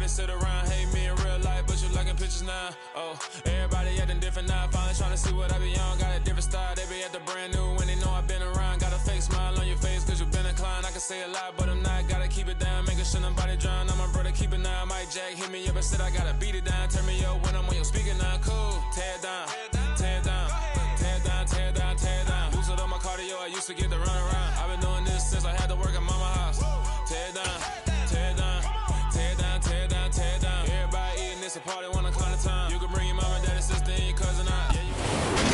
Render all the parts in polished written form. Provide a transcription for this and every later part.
They sit around, hate me in real life, but you liking pictures now. Oh, everybody acting different now. Finally trying to see what I be on. Got a different style, they be at the brand new when they know I've been around. Got a fake smile on your face, cause you been inclined. I can say a lot, but I'm not. Gotta keep it down, making sure nobody drown. I'm my brother, keep it now. Mike Jack hit me up and said I gotta beat it down. Turn me up when I'm on your speaker now. Cool, tear it down, tear it down, tear it down, tear it down, tear it down. Boosted up my cardio, I used to get to run around. I've been doing this since I had to work at mama house. Tear it down, tear it down, tear it down, tear it down, tear it down. Everybody eating this a party, 1 o'clock of time. You can bring your mama, daddy, sister, and your cousin out.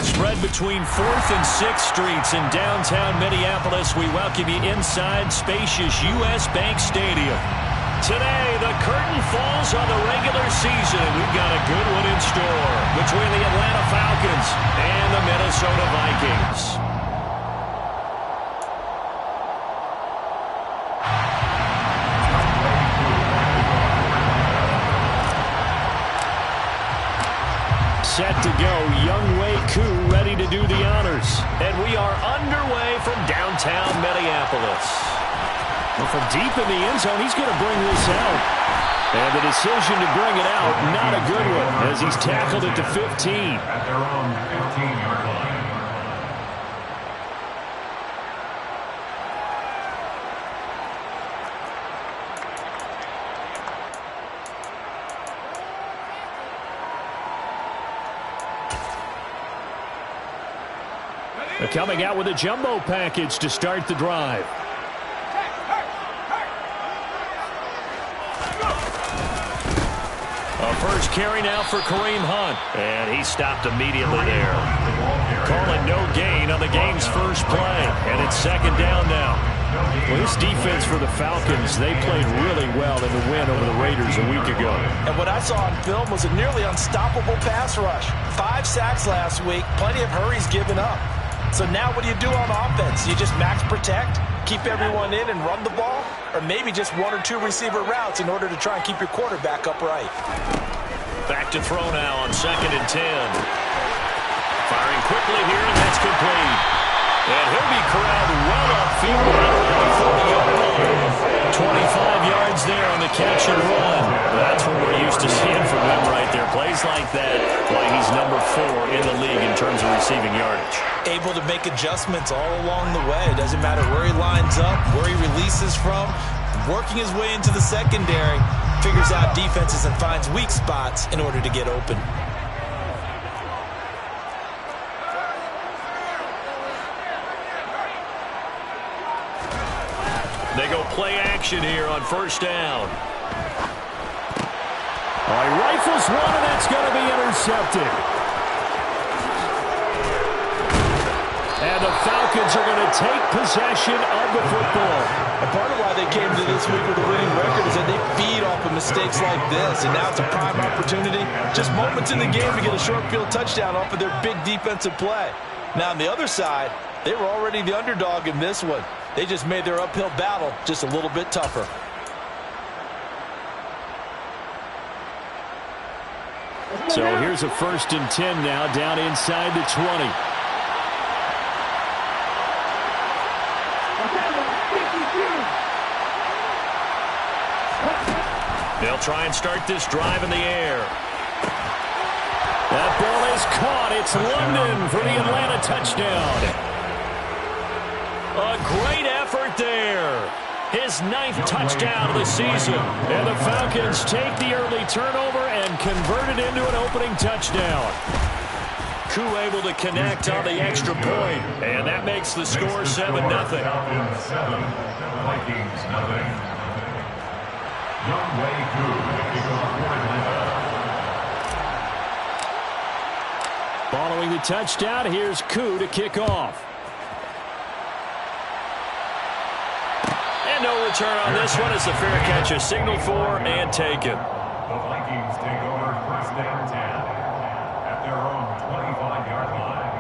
Spread between 4th and 6th Streets in downtown Minneapolis. We welcome you inside spacious U.S. Bank Stadium. Today, the curtain falls on the regular season. We've got a good one in store between the Atlanta Falcons and the Minnesota Vikings. Set to go, Younghoe Koo ready to do the honors. And we are underway from downtown Minneapolis. Well, from deep in the end zone, he's going to bring this out. And the decision to bring it out, not a good one, as he's tackled at the 15. At their own 15-yard line. They're coming out with a jumbo package to start the drive. A first carry now for Kareem Hunt. And he stopped immediately there. Calling no gain on the game's first play. And it's second down now. Well, this defense for the Falcons, they played really well in the win over the Raiders a week ago. And what I saw on film was a nearly unstoppable pass rush. 5 sacks last week, plenty of hurries given up. So now what do you do on offense? You just max protect, keep everyone in and run the ball? Or maybe just 1 or 2 receiver routes in order to try and keep your quarterback upright? Back to throw now on 2nd and 10. Firing quickly here, and that's complete. And he'll be corralled well upfield right around the 40-yard line. 25 yards there on the catch and run. That's what we're used to seeing from him right there. Plays like that, why he's number 4 in the league in terms of receiving yardage. Able to make adjustments all along the way. It doesn't matter where he lines up, where he releases from. Working his way into the secondary, figures out defenses and finds weak spots in order to get open. They go play action here on first down. He rifles one, and that's going to be intercepted. And the Falcons are going to take possession of the football. And part of why they came to this week with a winning record is that they feed off of mistakes like this. And now it's a prime opportunity, just moments in the game, to get a short field touchdown off of their big defensive play. Now on the other side, they were already the underdog in this one. They just made their uphill battle just a little bit tougher. So here's a 1st and 10 now, down inside the 20. They'll try and start this drive in the air. That ball is caught. It's London for the Atlanta touchdown. A great effort there. His 9th touchdown of the season. And the Falcons take the early turnover and convert it into an opening touchdown. Koo able to connect on the extra point. And that makes the score 7-0. Vikings 0. Younghoe Koo, following the touchdown, here's Koo to kick off. And no return on this one as the fair catch is signaled for and taken. The Vikings take over 1st and 10 at their own 25-yard line.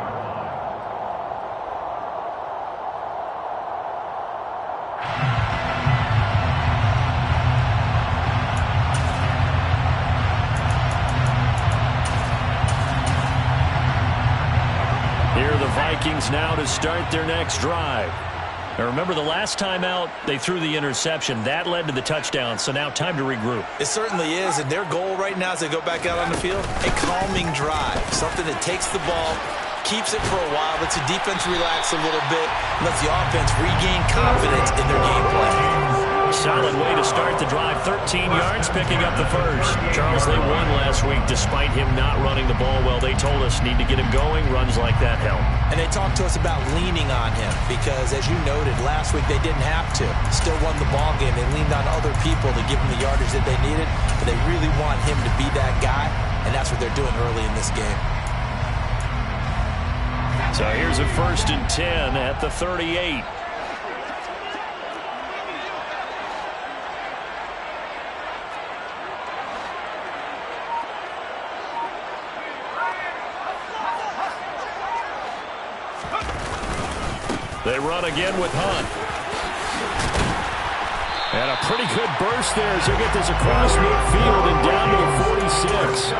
Here are the Vikings now to start their next drive. Now remember, the last time out, they threw the interception. That led to the touchdown, so now time to regroup. It certainly is, and their goal right now as they go back out on the field, a calming drive, something that takes the ball, keeps it for a while, lets the defense relax a little bit, lets the offense regain confidence in their game plan. Solid way to start the drive. 13 yards, picking up the first. Charles, they won last week despite him not running the ball well. They told us need to get him going. Runs like that help. And they talked to us about leaning on him because, as you noted, last week they didn't have to. Still won the ball game. They leaned on other people to give them the yardage that they needed, but they really want him to be that guy, and that's what they're doing early in this game. So here's a 1st and 10 at the 38. They run again with Hunt. And a pretty good burst there as he'll get this across midfield and down to the 46.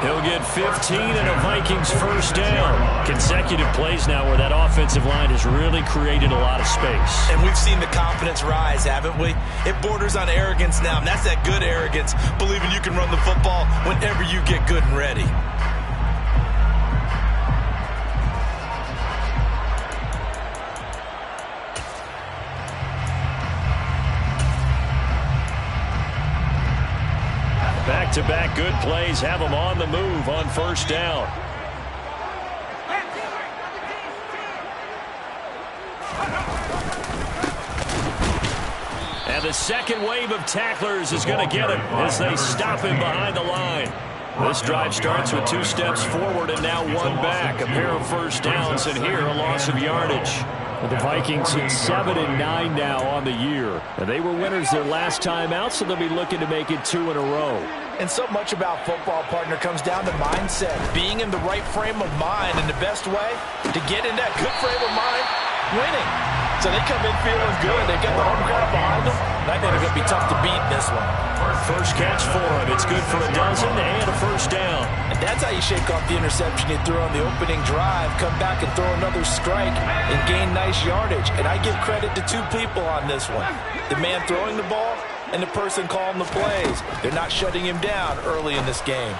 He'll get 15 and a Vikings first down. Consecutive plays now where that offensive line has really created a lot of space. And we've seen the confidence rise, haven't we? It borders on arrogance now, and that's that good arrogance, believing you can run the football whenever you get good and ready. Back-to-back good plays have them on the move on first down. And the second wave of tacklers is going to get him as they stop him behind the line. This drive starts with 2 steps forward and now 1 back. A pair of first downs, and here a loss of yardage. Well, the Vikings hit 7 and 9 now on the year. And they were winners their last time out, so they'll be looking to make it 2 in a row. And so much about football, partner, comes down to mindset. Being in the right frame of mind, and the best way to get in that good frame of mind, winning. So they come in feeling good. They've got the home crowd behind them. And I think they're going to be tough to beat this one. First catch for him. It's good for a dozen and a first down. And that's how you shake off the interception he threw on the opening drive, come back and throw another strike and gain nice yardage. And I give credit to 2 people on this one. The man throwing the ball and the person calling the plays. They're not shutting him down early in this game.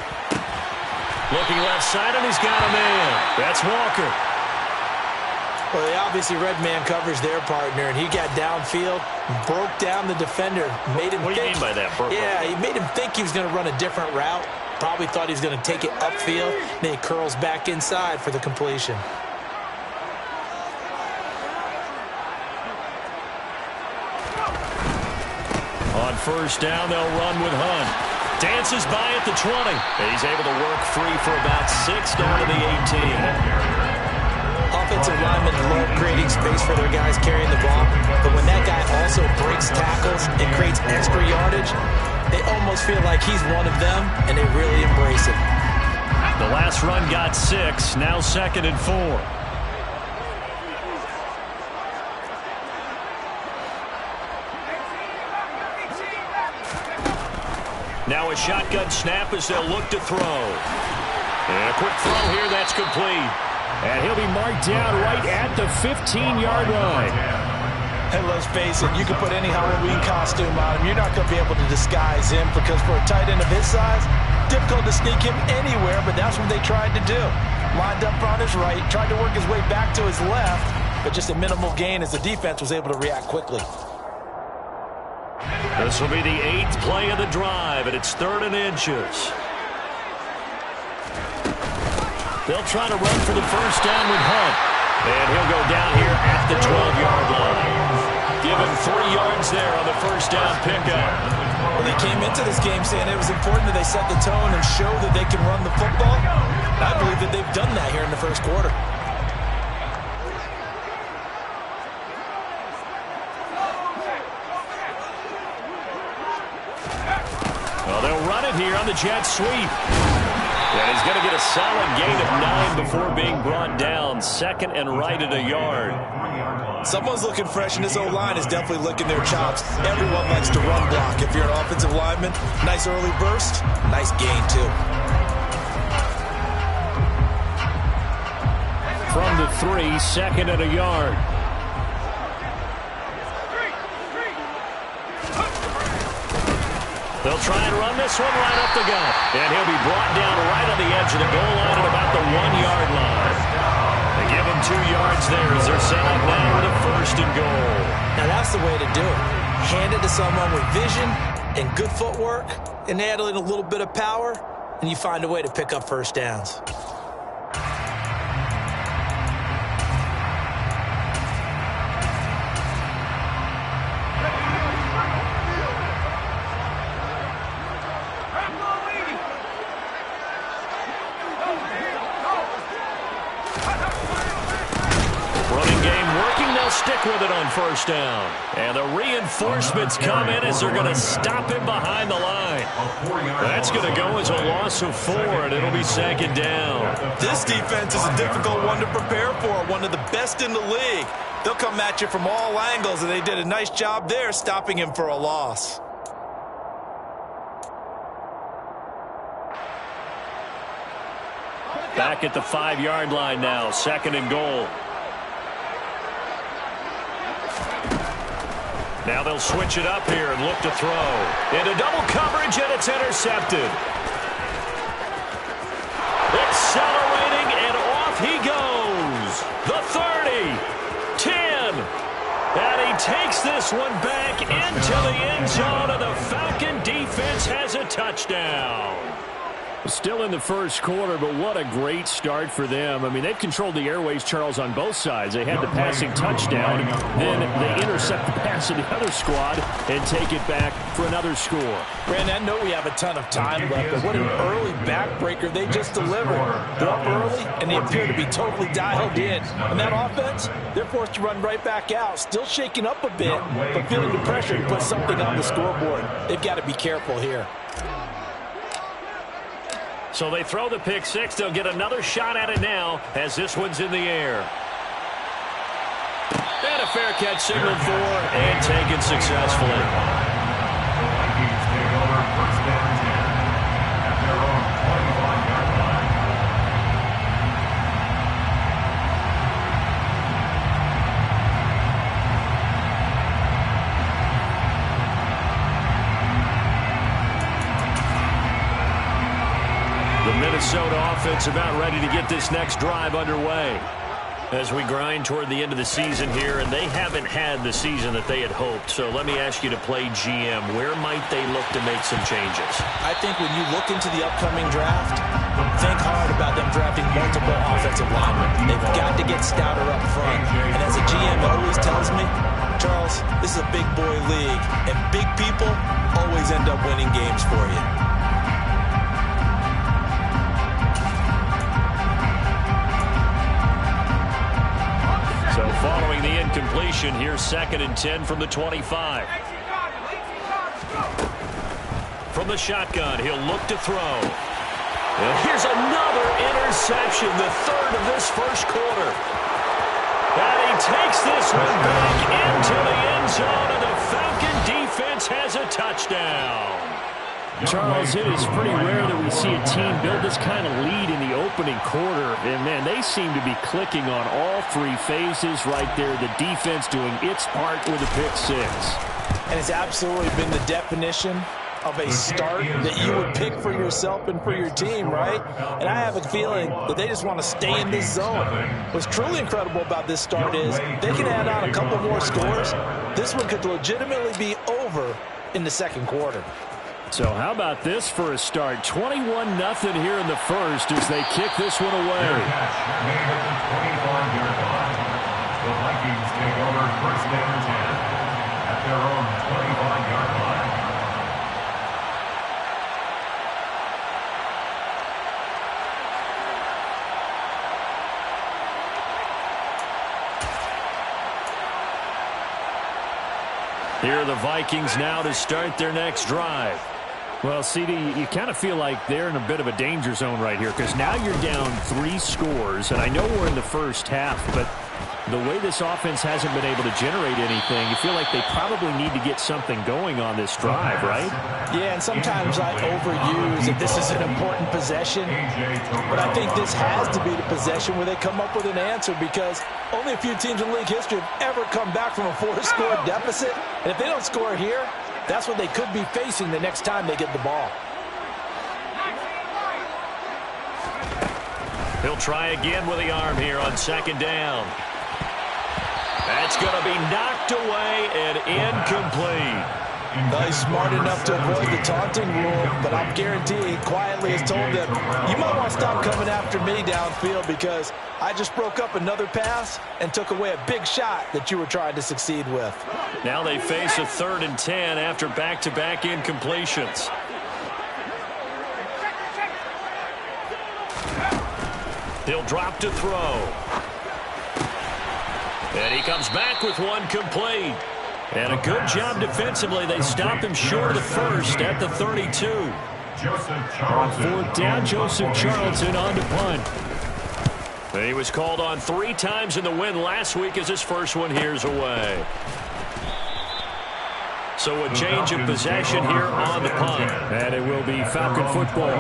Looking left side, and he's got a man. That's Walker. Well, they obviously read man coverage their partner, and he got downfield, broke down the defender, made him What do you mean by that, Burko? Yeah, he made him think he was going to run a different route. Probably thought he was going to take it upfield. Then he curls back inside for the completion. On first down, they'll run with Hunt. Dances by at the 20. He's able to work free for about 6 down to the 18. Offensive linemen love creating space for their guys carrying the ball, but when that guy also breaks tackles and creates extra yardage, they almost feel like he's one of them, and they really embrace it. The last run got 6, now 2nd and 4. Now a shotgun snap as they'll look to throw. And a quick throw here, that's complete. And he'll be marked down right at the 15-yard line. And let's face it, you can put any Halloween costume on him. You're not going to be able to disguise him because for a tight end of his size, difficult to sneak him anywhere, but that's what they tried to do. Lined up on his right, tried to work his way back to his left, but just a minimal gain as the defense was able to react quickly. This will be the 8th play of the drive, and it's 3rd and inches. They'll try to run for the first down with Hunt. And he'll go down here at the 12-yard line. Give him 3 yards there on the first down pickup. Well, they came into this game saying it was important that they set the tone and show that they can run the football. I believe that they've done that here in the first quarter. Well, they'll run it here on the jet sweep. And he's going to get a solid gain of 9 before being brought down. 2nd and right at a yard. Someone's looking fresh, and this O-line is definitely licking their chops. Everyone likes to run block. If you're an offensive lineman, nice early burst, nice gain, too. From the 3, 2nd and a yard. They'll try and run this one right up the gut. And he'll be brought down right on the edge of the goal line at about the 1-yard line. They give him 2 yards there as they're set up now with a 1st and goal. Now that's the way to do it. Hand it to someone with vision and good footwork, and add in a little bit of power, and you find a way to pick up 1st downs. Stick with it on 1st down. And the reinforcements come in as they're going to stop him behind the line. That's going to go as a loss of 4, and it'll be 2nd down. This defense is a difficult one to prepare for, one of the best in the league. They'll come at you from all angles, and they did a nice job there stopping him for a loss. Back at the 5-yard line now, 2nd and goal. Now they'll switch it up here and look to throw. Into double coverage, and it's intercepted. Accelerating, and off he goes. The 30, 10. And he takes this one back into the end zone, and the Falcon defense has a touchdown. Still in the 1st quarter, but what a great start for them. I mean, they've controlled the airways, Charles, on both sides. They had the passing touchdown, then they intercept the pass of the other squad and take it back for another score. Brandon, I know we have a ton of time left, but what an early backbreaker they just delivered. They're up early, and they appear to be totally dialed in. And that offense, they're forced to run right back out, still shaking up a bit, but feeling the pressure to put something on the scoreboard. They've got to be careful here. So they throw the pick 6. They'll get another shot at it now as this one's in the air. And a fair catch signaled for and taken successfully. The Vikings take over 1st and 10 at their own 25-yard line. The Minnesota offense about ready to get this next drive underway as we grind toward the end of the season here, and they haven't had the season that they had hoped. So let me ask you to play GM. Where might they look to make some changes? I think when you look into the upcoming draft, think hard about them drafting multiple offensive linemen. They've got to get stouter up front. And as a GM always tells me, Charles, this is a big boy league, and big people always end up winning games for you. So following the incompletion, here's 2nd and 10 from the 25. From the shotgun, he'll look to throw. And here's another interception, the 3rd of this 1st quarter. And he takes this one back into the end zone, and the Falcon defense has a touchdown. Charles, it is pretty rare that we see a team build this kind of lead in the opening quarter. And, man, they seem to be clicking on all 3 phases right there. The defense doing its part with a pick 6. And it's absolutely been the definition of a start that you would pick for yourself and for your team, right? And I have a feeling that they just want to stay in this zone. What's truly incredible about this start is they can add on a couple more scores. This one could legitimately be over in the 2nd quarter. So how about this for a start? 21-0 here in the 1st as they kick this one away. Catch made at the 25-yard line. The Vikings take over 1st and 10 at their own 25-yard line. Here are the Vikings now to start their next drive. Well, CD, you kind of feel like they're in a bit of a danger zone right here because now you're down 3 scores, and I know we're in the 1st half, but the way this offense hasn't been able to generate anything, you feel like they probably need to get something going on this drive, right? Yeah, and sometimes I overuse that this is an important possession, but I think this has to be the possession where they come up with an answer because only a few teams in league history have ever come back from a 4-score deficit, and if they don't score here, That's what they could be facing the next time they get the ball. He'll try again with the arm here on second down. That's going to be knocked away and incomplete. Well, he's smart enough to avoid the taunting rule, but I'm guaranteeing he quietly has told them, you might want to stop coming after me downfield because I just broke up another pass and took away a big shot that you were trying to succeed with. Now they face a 3rd and 10 after back-to-back incompletions. He'll drop to throw. And he comes back with one complete. And a good job defensively. They stop him short of the first at the 32. On 4th down, Joseph Charlton on to punt. He was called on 3 times in the win last week as his first one here's away. So a change of possession here on the punt. And it will be Falcon football.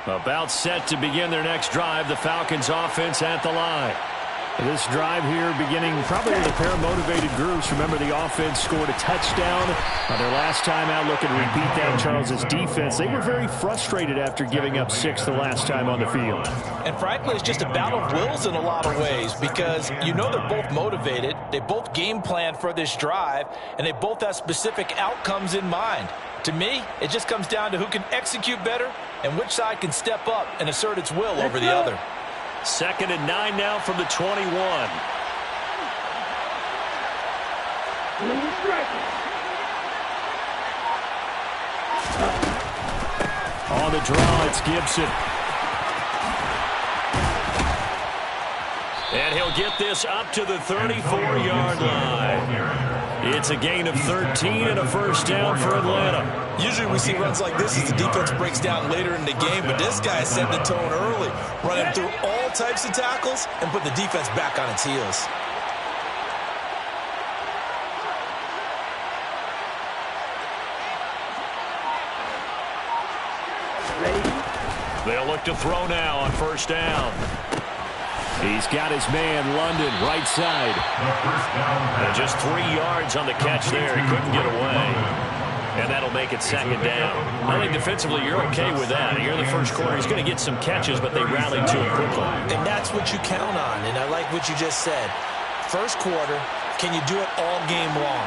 About set to begin their next drive. The Falcons offense at the line. This drive here beginning probably with a pair of motivated groups. Remember, the offense scored a touchdown their last time out, looking to repeat that. Charles's defense, they were very frustrated after giving up 6 the last time on the field. And frankly, it's just a battle of wills in a lot of ways because you know they're both motivated. They both game plan for this drive, and they both have specific outcomes in mind. To me, it just comes down to who can execute better and which side can step up and assert its will over the other. 2nd and 9 now from the 21. On the draw, it's Gibson. And he'll get this up to the 34-yard line. It's a gain of 13 and a first down for Atlanta. Usually we see runs like this as the defense breaks down later in the game, but this guy set the tone early, running through all types of tackles and put the defense back on its heels. They'll look to throw now on first down. He's got his man, London, right side. And just 3 yards on the catch there. He couldn't get away. And that'll make it 2nd down. I think defensively you're okay with that. Here in the first quarter, he's going to get some catches, but they rallied to him quickly. And that's what you count on, and I like what you just said. First quarter, can you do it all game long?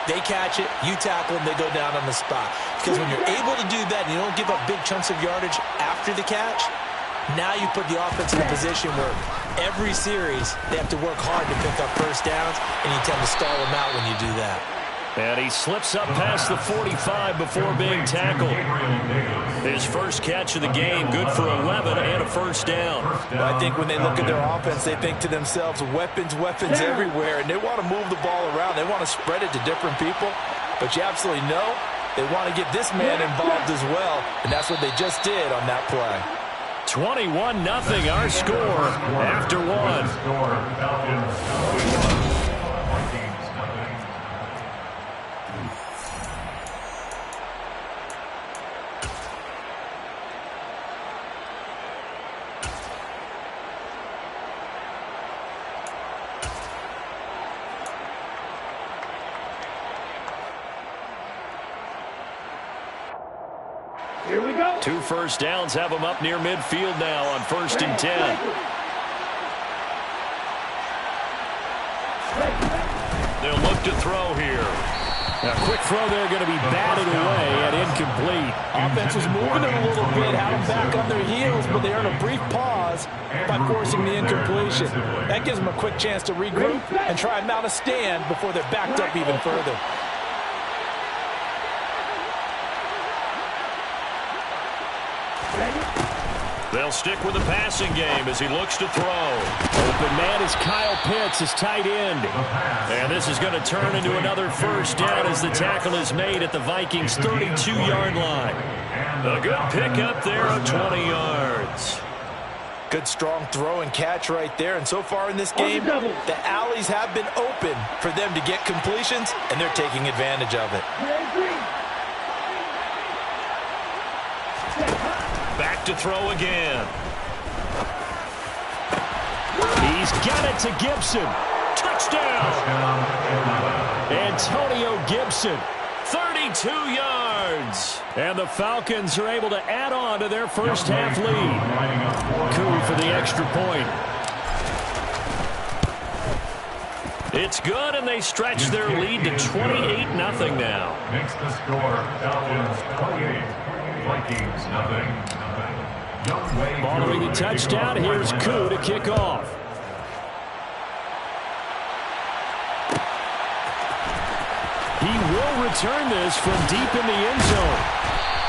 They catch it, you tackle them, they go down on the spot. Because when you're able to do that and you don't give up big chunks of yardage after the catch, now you put the offense in a position where every series they have to work hard to pick up first downs, and you tend to stall them out when you do that. And he slips up past the 45 before being tackled. His first catch of the game, good for 11 and a first down. Well, I think when they look at their offense, they think to themselves, weapons, weapons everywhere, and they want to move the ball around. They want to spread it to different people, but you absolutely know they want to get this man involved as well, and that's what they just did on that play. 21-0 our score after one. Here we go. 2 first downs have them up near midfield now on 1st and 10. They'll look to throw here. A quick throw there going to be batted away and incomplete. Offense was moving it a little bit, had them back on their heels, but they earned a brief pause by forcing the incompletion. That gives them a quick chance to regroup and try and mount a stand before they're backed up even further. They'll stick with the passing game as he looks to throw. Open man is Kyle Pitts, his tight end. And this is going to turn into another first down as the tackle is made at the Vikings' 32-yard line. A good pickup there of 20 yards. Good strong throw and catch right there. And so far in this game, the alleys have been open for them to get completions, and they're taking advantage of it. Back to throw again. He's got it to Gibson. Touchdown! Antonio Gibson, 32 yards. And the Falcons are able to add on to their first half lead. Coup for the extra point. It's good, and they stretch their lead to 28-0 now. Makes the score Falcons 28, Vikings nothing. Following the touchdown, here's Coup to kick off. He will return this from deep in the end zone.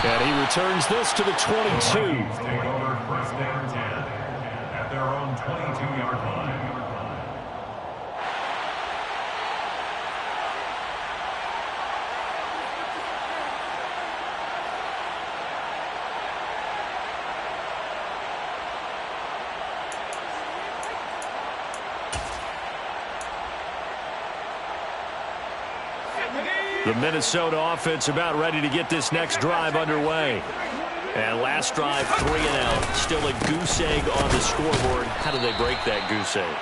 And he returns this to the 22. Take over first and 10 at their own 22-yard line. The Minnesota offense about ready to get this next drive underway. And last drive, 3 and out. Still a goose egg on the scoreboard. How do they break that goose egg?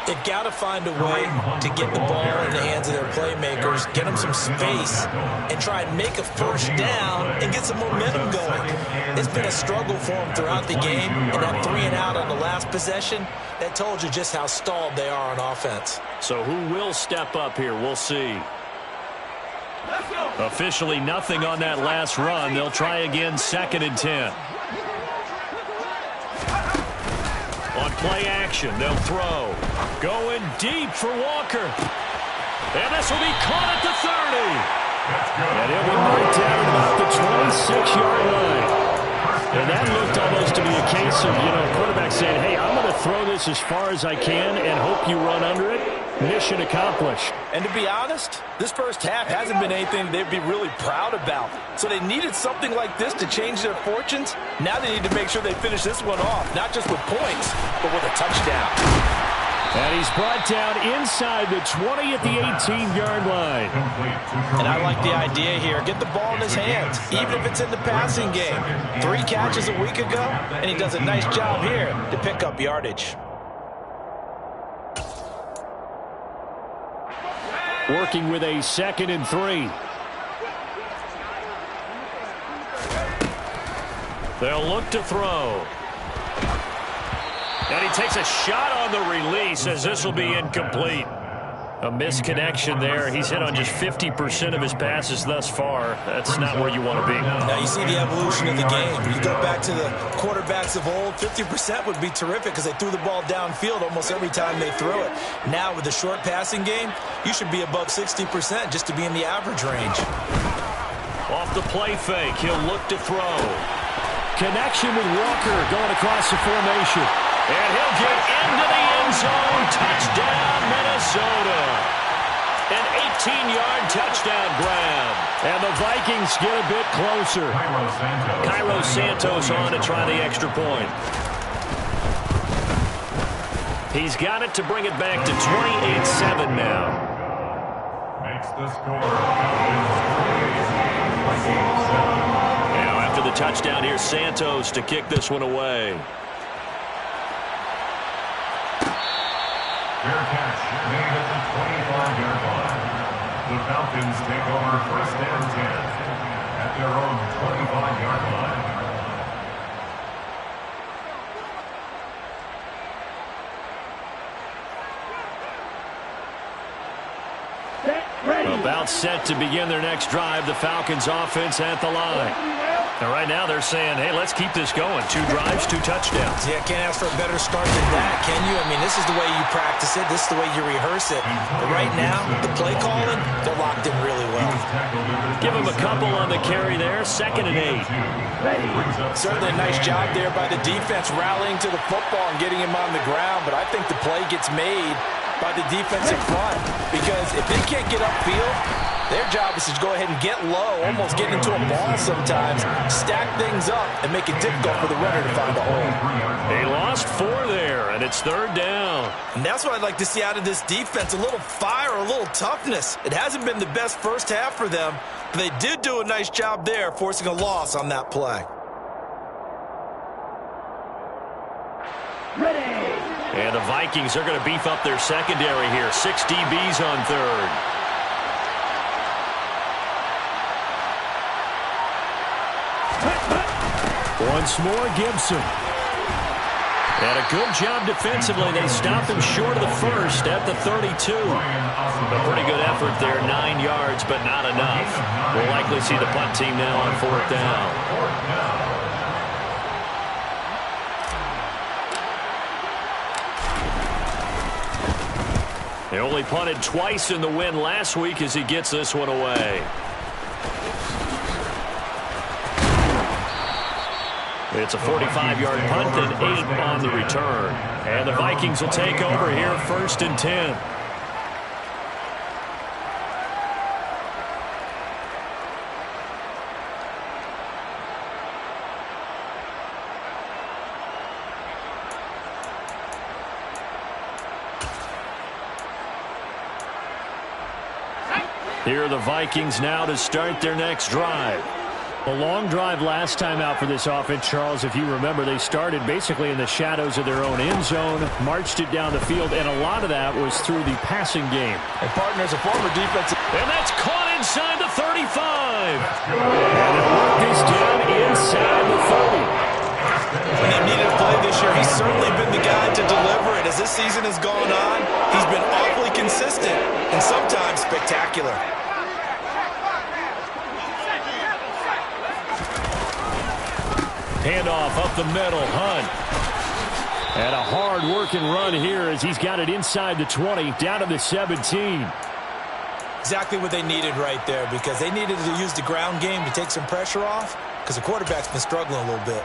They've got to find a way to get the ball in the hands of their playmakers, get them some space, and try and make a first down and get some momentum going. It's been a struggle for them throughout the game, and that 3 and out on the last possession, that told you just how stalled they are on offense. So who will step up here? We'll see. Officially nothing on that last run. They'll try again, 2nd and 10. On play action, they'll throw. Going deep for Walker. And this will be caught at the 30. And he'll be marked down at about the 26-yard line. And that looked almost to be a case of, quarterback saying, hey, I'm going to throw this as far as I can and hope you run under it. Mission accomplished. And to be honest, this first half hasn't been anything they'd be really proud about. So they needed something like this to change their fortunes. Now they need to make sure they finish this one off, not just with points, but with a touchdown. And he's brought down inside the 20 at the 18-yard line. And I like the idea here. Get the ball in his hands, even if it's in the passing game. 3 catches a week ago, and he does a nice job here to pick up yardage. Working with a 2nd and 3. They'll look to throw. And he takes a shot on the release as this will be incomplete. A misconnection there. He's hit on just 50% of his passes thus far. That's not where you want to be. Now you see the evolution of the game. You go back to the quarterbacks of old, 50% would be terrific because they threw the ball downfield almost every time they threw it. Now with the short passing game, you should be above 60% just to be in the average range. Off the play fake, he'll look to throw. Connection with Walker going across the formation. And he'll get into the end zone. Touchdown, Minnesota. An 18-yard touchdown grab. And the Vikings get a bit closer. Cairo Santos on to try the extra point. He's got it to bring it back to 28-7 now. Makes the score. Now after the touchdown, here's Santos to kick this one away. Fair catch made at the 25-yard line. The Falcons take over first and 10 at their own 25-yard line. About set to begin their next drive. The Falcons offense at the line. And right now they're saying, hey, let's keep this going. 2 drives, 2 touchdowns. Yeah, can't ask for a better start than that, can you? I mean, this is the way you practice it. This is the way you rehearse it. But right now, the play calling, they're locked in really well. Give them a couple on the carry there. 2nd and 8. Certainly a nice job there by the defense rallying to the football and getting him on the ground. But I think the play gets made by the defensive front. Because if they can't get upfield, their job is to go ahead and get low, almost get into a ball sometimes, stack things up, and make it difficult for the runner to find a hole. They lost 4 there, and it's 3rd down. And that's what I'd like to see out of this defense, a little fire, a little toughness. It hasn't been the best first half for them, but they did do a nice job there, forcing a loss on that play. And the Vikings are going to beef up their secondary here. 6 DBs on third. Once more, Gibson. And a good job defensively. They stopped him short of the first at the 32. A pretty good effort there, 9 yards, but not enough. We'll likely see the punt team now on 4th down. They only punted twice in the win last week as he gets this one away. It's a 45-yard punt and 8 on the return. And the Vikings will take over here, 1st and 10. Here are the Vikings now to start their next drive. A long drive last time out for this offense, Charles. If you remember, they started basically in the shadows of their own end zone, marched it down the field, and a lot of that was through the passing game. And partners, a former defensive. And that's caught inside the 35. And they'll work this down inside the 30. When they needed a play this year, he's certainly been the guy to deliver it. As this season has gone on, he's been awfully consistent and sometimes spectacular. Handoff up the middle, Hunt. And a hard-working run here as he's got it inside the 20, down to the 17. Exactly what they needed right there, because they needed to use the ground game to take some pressure off, because the quarterback's been struggling a little bit.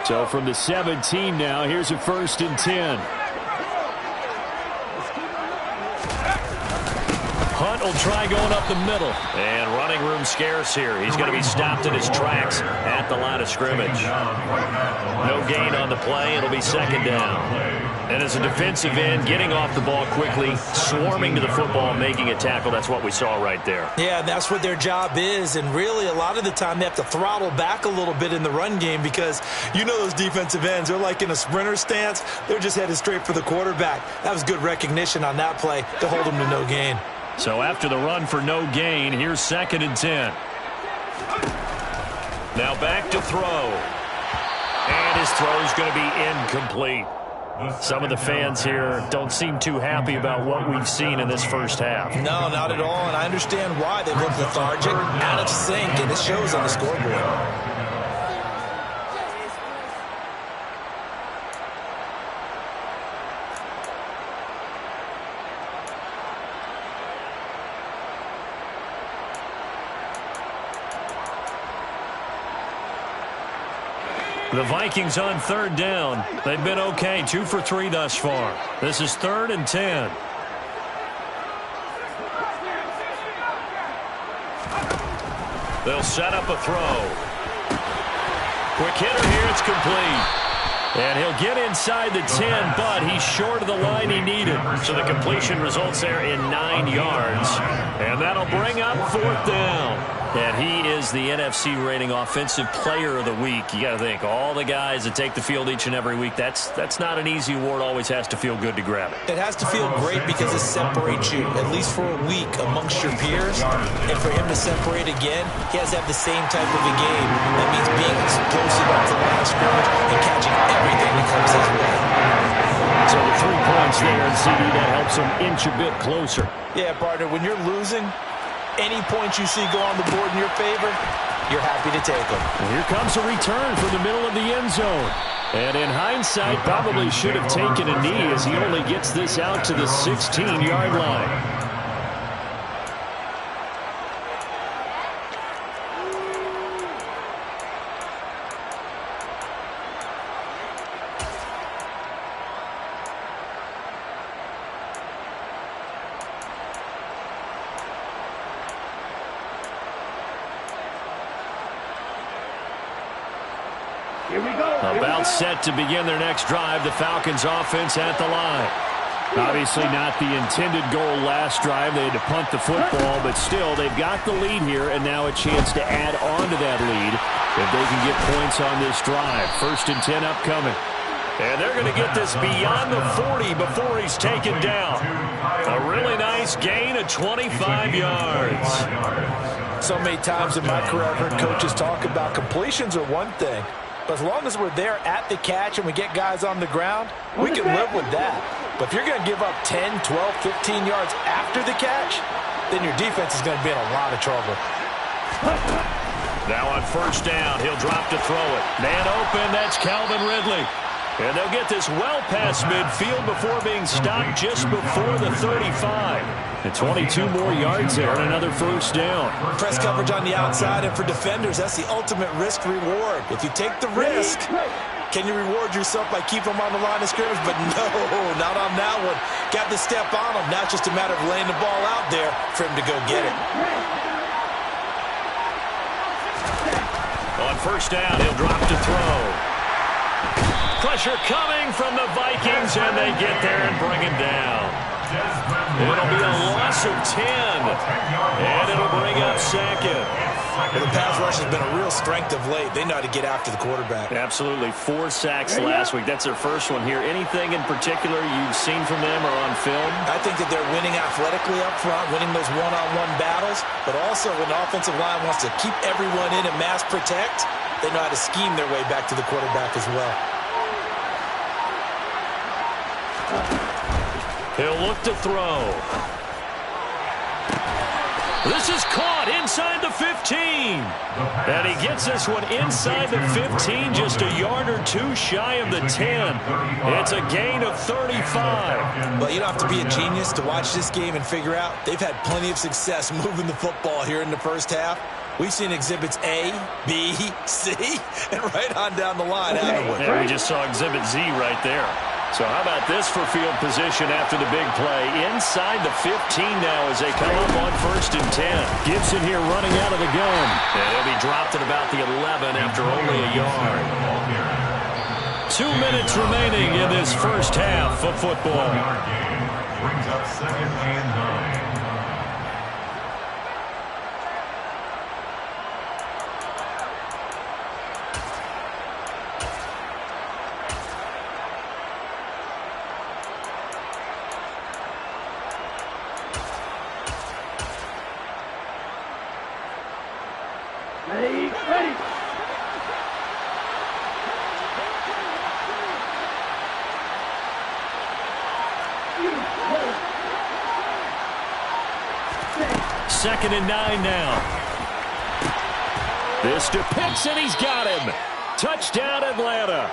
So from the 17 now, here's a 1st and 10. Hunt will try going up the middle. And running room scarce here. He's going to be stopped in his tracks at the line of scrimmage. No gain on the play. It'll be 2nd down. And as a defensive end, getting off the ball quickly, swarming to the football, making a tackle. That's what we saw right there. Yeah, that's what their job is. And really, a lot of the time, they have to throttle back a little bit in the run game because you know those defensive ends, they're like in a sprinter stance. They're just headed straight for the quarterback. That was good recognition on that play to hold them to no gain. So after the run for no gain, here's 2nd and 10. Now back to throw. And his throw is going to be incomplete. Some of the fans here don't seem too happy about what we've seen in this first half. No, not at all, and I understand why. They look lethargic, out of sync, and it shows on the scoreboard. The Vikings on 3rd down. They've been okay, 2 for 3 thus far. This is 3rd and 10. They'll set up a throw. Quick hitter here, it's complete. And he'll get inside the 10, but he's short of the line he needed. So the completion results there in 9 yards. And that'll bring up 4th down. And he is the NFC rating offensive player of the week. You got to think, all the guys that take the field each and every week, that's not an easy award. Always has to feel good to grab it. It has to feel great because it separates you, at least for a week, amongst your peers. And for him to separate again, he has to have the same type of a game. That means being explosive up the line of scrimmage and catching everything that comes his way. So the 3 points there, and CD, that helps him inch a bit closer. Yeah, partner, when you're losing, any points you see go on the board in your favor, you're happy to take them. Well, here comes a return from the middle of the end zone. And in hindsight, probably should have taken a knee as he only gets this out to the 16-yard line. About set to begin their next drive. The Falcons offense at the line. Obviously not the intended goal last drive. They had to punt the football, but still, they've got the lead here, and now a chance to add on to that lead if they can get points on this drive. 1st and 10 upcoming. And they're going to get this beyond the 40 before he's taken down. A really nice gain of 25 yards. So many times in my career I've heard coaches talk about completions are one thing, but as long as we're there at the catch and we get guys on the ground, we can live with that. But if you're going to give up 10, 12, 15 yards after the catch, then your defense is going to be in a lot of trouble. Now on 1st down, he'll drop to throw it. Man open, that's Calvin Ridley. And they'll get this well past midfield before being stopped just before the 35. And 22 more yards there and another 1st down. Press coverage on the outside, and for defenders, that's the ultimate risk-reward. If you take the risk, can you reward yourself by keeping them on the line of scrimmage? But no, not on that one. Got to step on them. Now it's just a matter of laying the ball out there for him to go get it. On 1st down, he'll drop to throw. Pressure coming from the Vikings, and they get there and bring him down. It'll be a loss of 10, and it'll bring up 2nd. Well, the pass rush has been a real strength of late. They know how to get after the quarterback. Absolutely. 4 sacks last week. That's their first one here. Anything in particular you've seen from them or on film? I think that they're winning athletically up front, winning those one-on-one battles, but also when the offensive line wants to keep everyone in and mass protect, they know how to scheme their way back to the quarterback as well. He'll look to throw. This is caught inside the 15. And he gets this one inside the 15, just a yard or 2 shy of the 10. It's a gain of 35. But you don't have to be a genius to watch this game and figure out they've had plenty of success moving the football here in the 1st half. We've seen exhibits A, B, C, and right on down the line, haven't we? Yeah, we just saw exhibit Z right there. So how about this for field position after the big play? Inside the 15 now as they come up on 1st and 10. Gibson here running out of the gun. And he'll be dropped at about the 11 after only a yard. 2 minutes remaining in this 1st half of football. Brings up 2nd and 9. Ready. Second and 9 now. This to Pitts, and he's got him. Touchdown, Atlanta.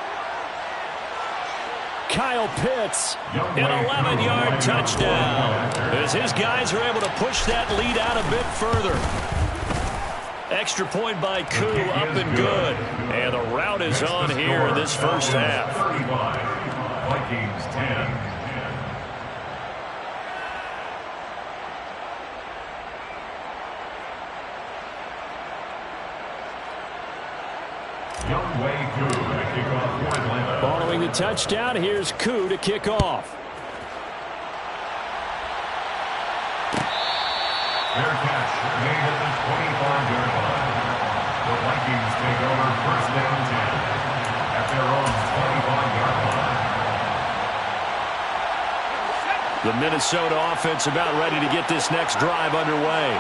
Kyle Pitts, an 11-yard touchdown. As his guys are able to push that lead out a bit further. Extra point by Koo, up and good. And the route is on here in this 1st half. 35. Vikings 10. Following the touchdown, here's Koo to kick off. Fair catch made at the 25-yard line. The Vikings take over 1st and 10 at their own 25-yard line. The Minnesota offense about ready to get this next drive underway.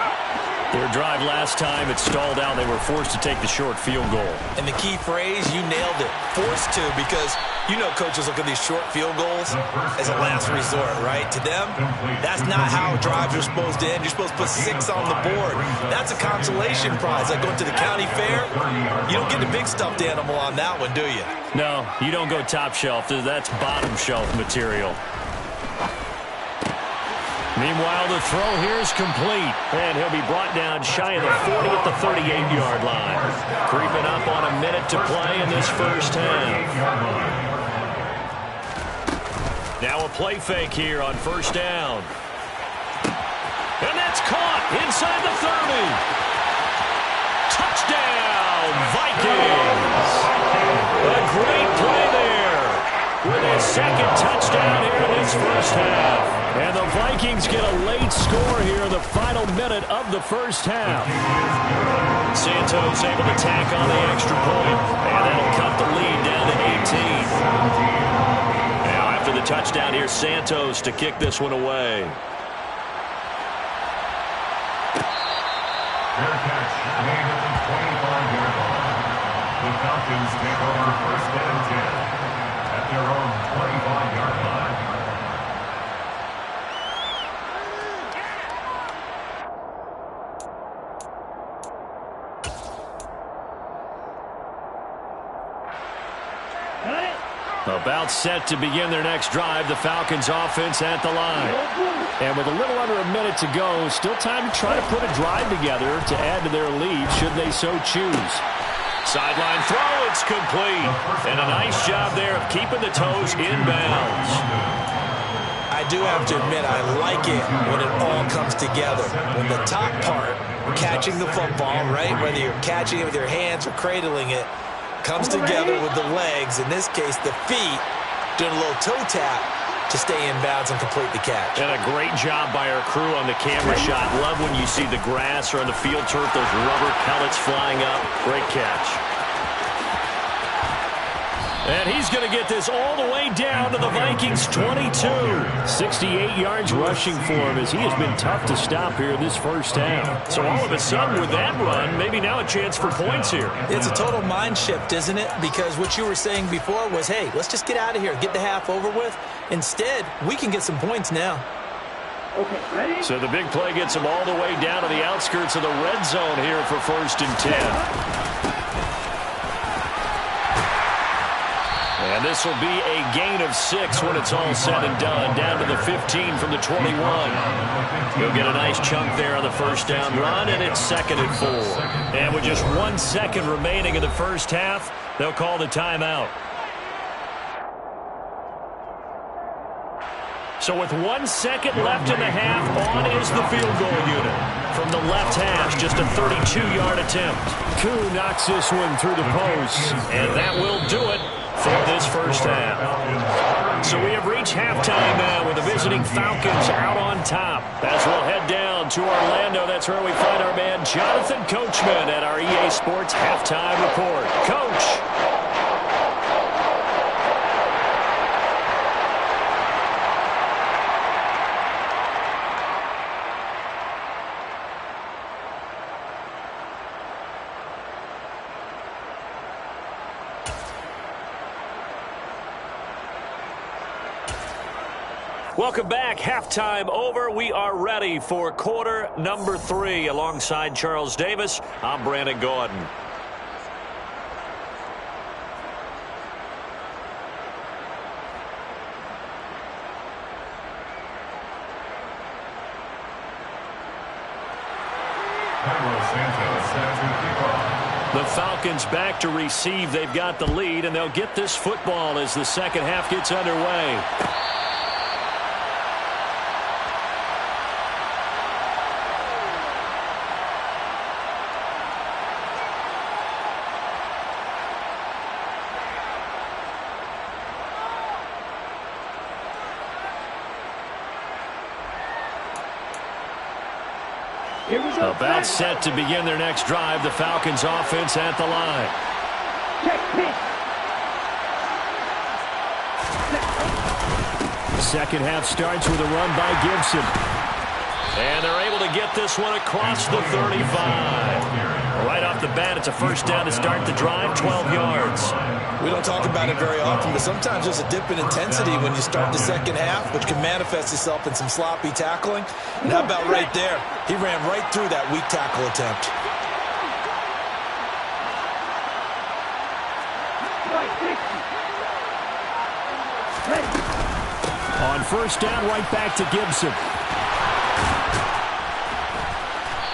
Their drive last time, it stalled out. They were forced to take the short field goal. And the key phrase, you nailed it. Forced to, because you know coaches look at these short field goals as a last resort, right? To them, that's not how drives are supposed to end. You're supposed to put 6 on the board. That's a consolation prize. Like going to the county fair, you don't get the big stuffed animal on that one, do you? No, you don't go top shelf. That's bottom shelf material. Meanwhile, the throw here is complete. And he'll be brought down shy of the 40 at the 38-yard line. Creeping up on a minute to play in this 1st half. Now a play fake here on 1st down. And that's caught inside the 30. Touchdown, Vikings. A great play there. With his 2nd touchdown here in his this first half. And the Vikings get a late score here in the final minute of the first half. Santos able to tack on the extra point, and that'll cut the lead down to 18. Now after the touchdown, here's Santos to kick this one away. Fair catch made at the 25-yard line. The Falcons take over first and 10 at their own 25-yard line. About set to begin their next drive, the Falcons offense at the line. And with a little under a minute to go, still time to try to put a drive together to add to their lead should they so choose. Sideline throw, it's complete. And a nice job there of keeping the toes inbounds. I do have to admit, I like it when it all comes together. When the top part, catching the football, right, whether you're catching it with your hands or cradling it, comes together with the legs, in this case the feet, doing a little toe tap to stay in bounds and complete the catch. And a great job by our crew on the camera shot. Love when you see the grass or on the field turf, those rubber pellets flying up. Great catch. And he's going to get this all the way down to the Vikings 22. 68 yards rushing for him as he has been tough to stop here in this first half. So all of a sudden with that run, maybe now a chance for points here. It's a total mind shift, isn't it? Because what you were saying before was, hey, let's just get out of here, get the half over with. Instead, we can get some points now. So the big play gets him all the way down to the outskirts of the red zone here for first and 10. And this will be a gain of 6 when it's all said and done, down to the 15 from the 21. He'll get a nice chunk there on the first down run, and it's 2nd and 4. And with just 1 second remaining in the first half, they'll call the timeout. So with 1 second left in the half, on is the field goal unit. From the left hash, just a 32-yard attempt. Koo knocks this one through the post. And that will do it for this first half. So we have reached halftime now with the visiting Falcons out on top. As we'll head down to Orlando, that's where we find our man Jonathan Coachman at our EA Sports Halftime Report. Coach. Welcome back. Halftime over. We are ready for quarter number 3. Alongside Charles Davis, I'm Brandon Gordon. The Falcons back to receive. They've got the lead, and they'll get this football as the second half gets underway. About set to begin their next drive, the Falcons offense at the line. Second half starts with a run by Gibson. And they're able to get this one across the 35. Right off the bat, it's a first down to start the drive, 12 yards. We don't talk about it very often, but sometimes there's a dip in intensity when you start the second half, which can manifest itself in some sloppy tackling. And how about right there? He ran right through that weak tackle attempt. On first down, right back to Gibson.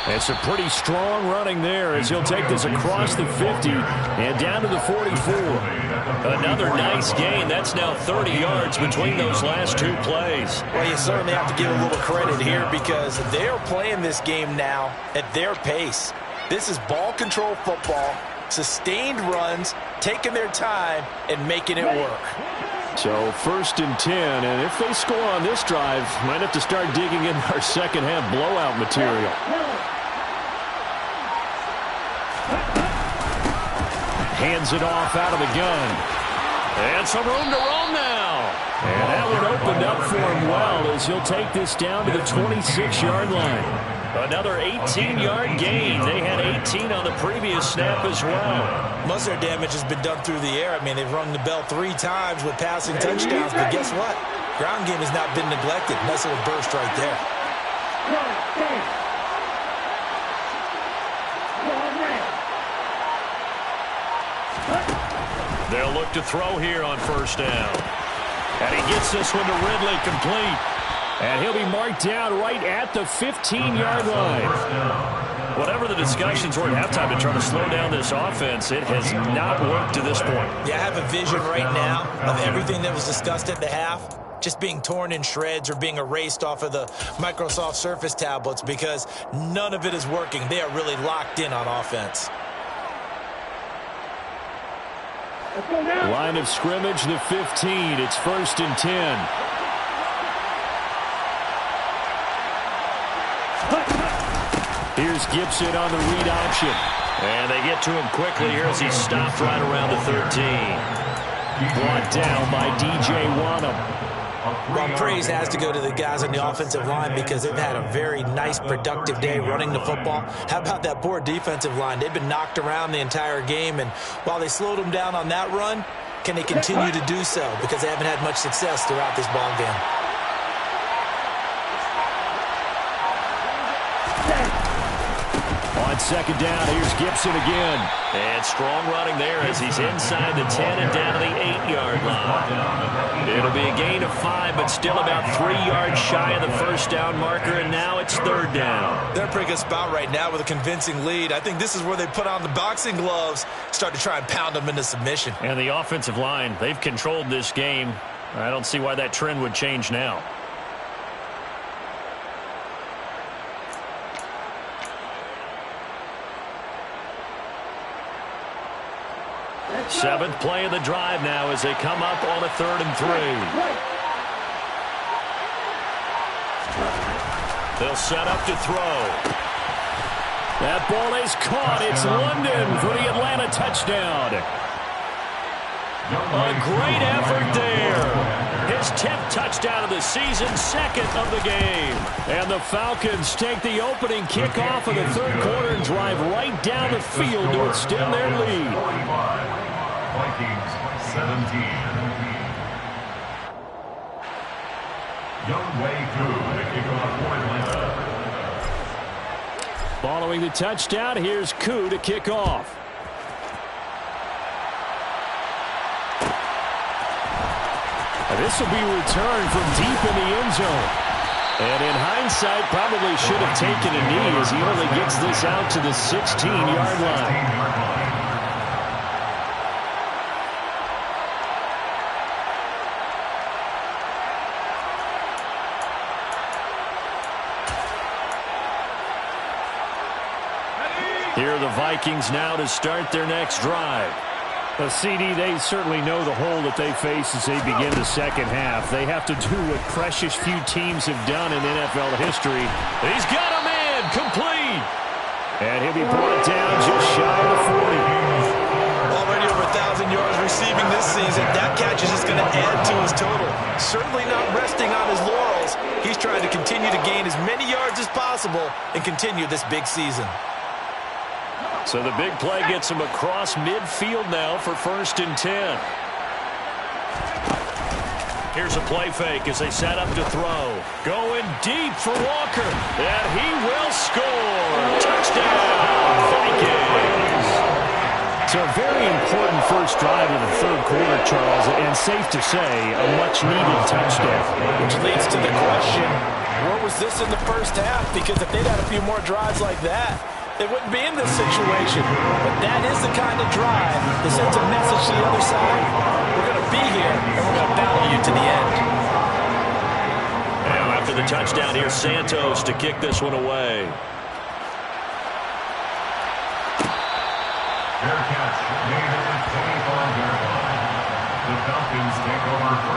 It's a pretty strong running there as he'll take this across the 50 and down to the 44. Another nice gain. That's now 30 yards between those last two plays. Well, you certainly have to give a little credit here because they're playing this game now at their pace. This is ball control football, sustained runs, taking their time, and making it work. So 1st and 10, and if they score on this drive, might have to start digging in our second half blowout material. Hands it off out of the gun. And some room to roam now. And that one opened up for him well as he'll take this down to the 26-yard line. Another 18-yard gain. They had 18 on the previous snap as well. Most of their damage has been done through the air. I mean, they've rung the bell 3 times with passing touchdowns. But guess what? Ground game has not been neglected. Nice little burst right there. They'll look to throw here on 1st down. And he gets this one to Ridley, complete. And he'll be marked down right at the 15-yard line. Whatever the discussions were at halftime to try to slow down this offense, it has not worked to this point. Yeah, I have a vision right now of everything that was discussed at the half just being torn in shreds or being erased off of the Microsoft Surface tablets because none of it is working. They are really locked in on offense. Line of scrimmage, the 15. It's 1st and 10. Here's Gibson on the read option. And they get to him quickly here as he stopped right around the 13. Brought down by DJ Wanham. Well, praise has to go to the guys on the offensive line because they've had a very nice, productive day running the football. How about that poor defensive line? They've been knocked around the entire game, and while they slowed them down on that run, can they continue to do so? Because they haven't had much success throughout this ball game. On 2nd down, here's Gibson again. And strong running there as he's inside the 10 and down to the 8-yard line. It'll be a gain of 5, but still about 3 yards shy of the 1st down marker, and now it's 3rd down. They're in a pretty good spot right now with a convincing lead. I think this is where they put on the boxing gloves, start to try and pound them into submission. And the offensive line, they've controlled this game. I don't see why that trend would change now. 7th play of the drive now as they come up on a 3rd and 3. They'll set up to throw. That ball is caught. It's London for the Atlanta touchdown. A great effort there. His 10th touchdown of the season, 2nd of the game. And the Falcons take the opening kickoff of the 3rd quarter and drive right down the field to extend their lead. Vikings 17. Young Wei Koo, the kickoff for Atlanta. Following the touchdown, here's Koo to kick off. This will be returned from deep in the end zone. And in hindsight, probably should have taken a knee as he only gets this out to the 16-yard line. Here are the Vikings now to start their next drive. The CD, they certainly know the hole that they face as they begin the second half. They have to do what precious few teams have done in NFL history. He's got a man, complete. And he'll be brought down just shy of 40. Already over 1,000 yards receiving this season. That catch is just going to add to his total. Certainly not resting on his laurels. He's trying to continue to gain as many yards as possible and continue this big season. So the big play gets him across midfield now for 1st and 10. Here's a play fake as they set up to throw. Going deep for Walker. And he will score. Touchdown, Vikings. So a very important first drive of the 3rd quarter, Charles, and safe to say, a much-needed touchdown. Which leads to the question, where was this in the first half? Because if they'd had a few more drives like that, they wouldn't be in this situation. But that is the kind of drive that sends a message to the other side. We're going to be here, and we're going to battle you to the end. Now after the touchdown, here's Santos to kick this one away. Fair catch made at the 25-yard line. The Falcons take over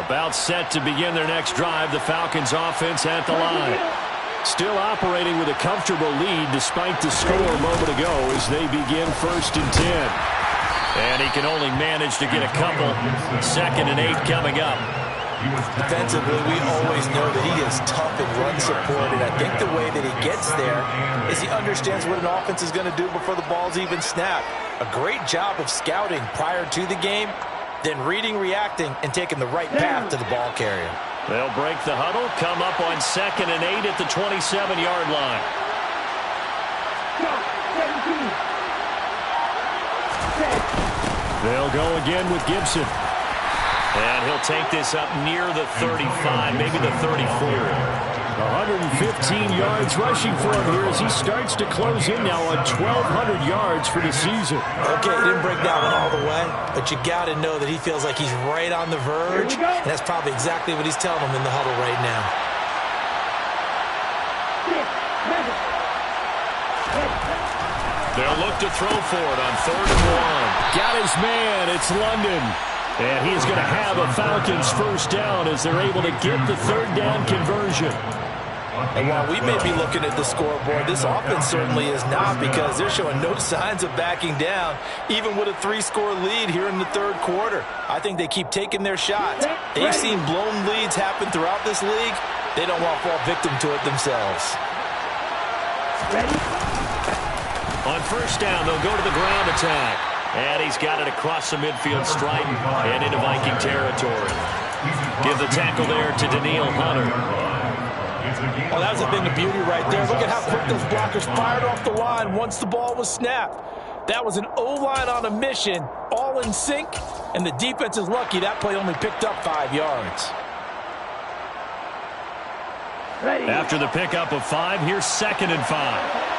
About set to begin their next drive. The Falcons offense at the line. Still operating with a comfortable lead despite the score a moment ago as they begin 1st and 10. And he can only manage to get a couple. 2nd and 8 coming up. Defensively, we always know that he is tough in run support, and I think the way that he gets there is he understands what an offense is going to do before the ball's even snapped. A great job of scouting prior to the game, then reading, reacting, and taking the right path to the ball carrier. They'll break the huddle, come up on 2nd and 8 at the 27-yard line. They'll go again with Gibson. And he'll take this up near the 35, maybe the 34. 115 yards rushing for him here as he starts to close in now on 1,200 yards for the season. Okay, he didn't break that one all the way, but you got to know that he feels like he's right on the verge, and that's probably exactly what he's telling them in the huddle right now. They'll look to throw for it on 3rd and 1. Got his man. It's London. And he's going to have a Falcons first down as they're able to get the 3rd down conversion. And while we may be looking at the scoreboard, this offense certainly is not, because they're showing no signs of backing down, even with a 3-score lead here in the 3rd quarter. I think they keep taking their shots. They've seen blown leads happen throughout this league. They don't want to fall victim to it themselves. On 1st down, they'll go to the ground attack. And he's got it across the midfield stripe and into Viking territory. Give the tackle there to Daniil Hunter. Oh, that was a thing of beauty right there. Look at how quick those blockers fired off the line once the ball was snapped. That was an O-line on a mission, all in sync, and the defense is lucky that play only picked up 5 yards. After the pickup of 5, here's 2nd and 5.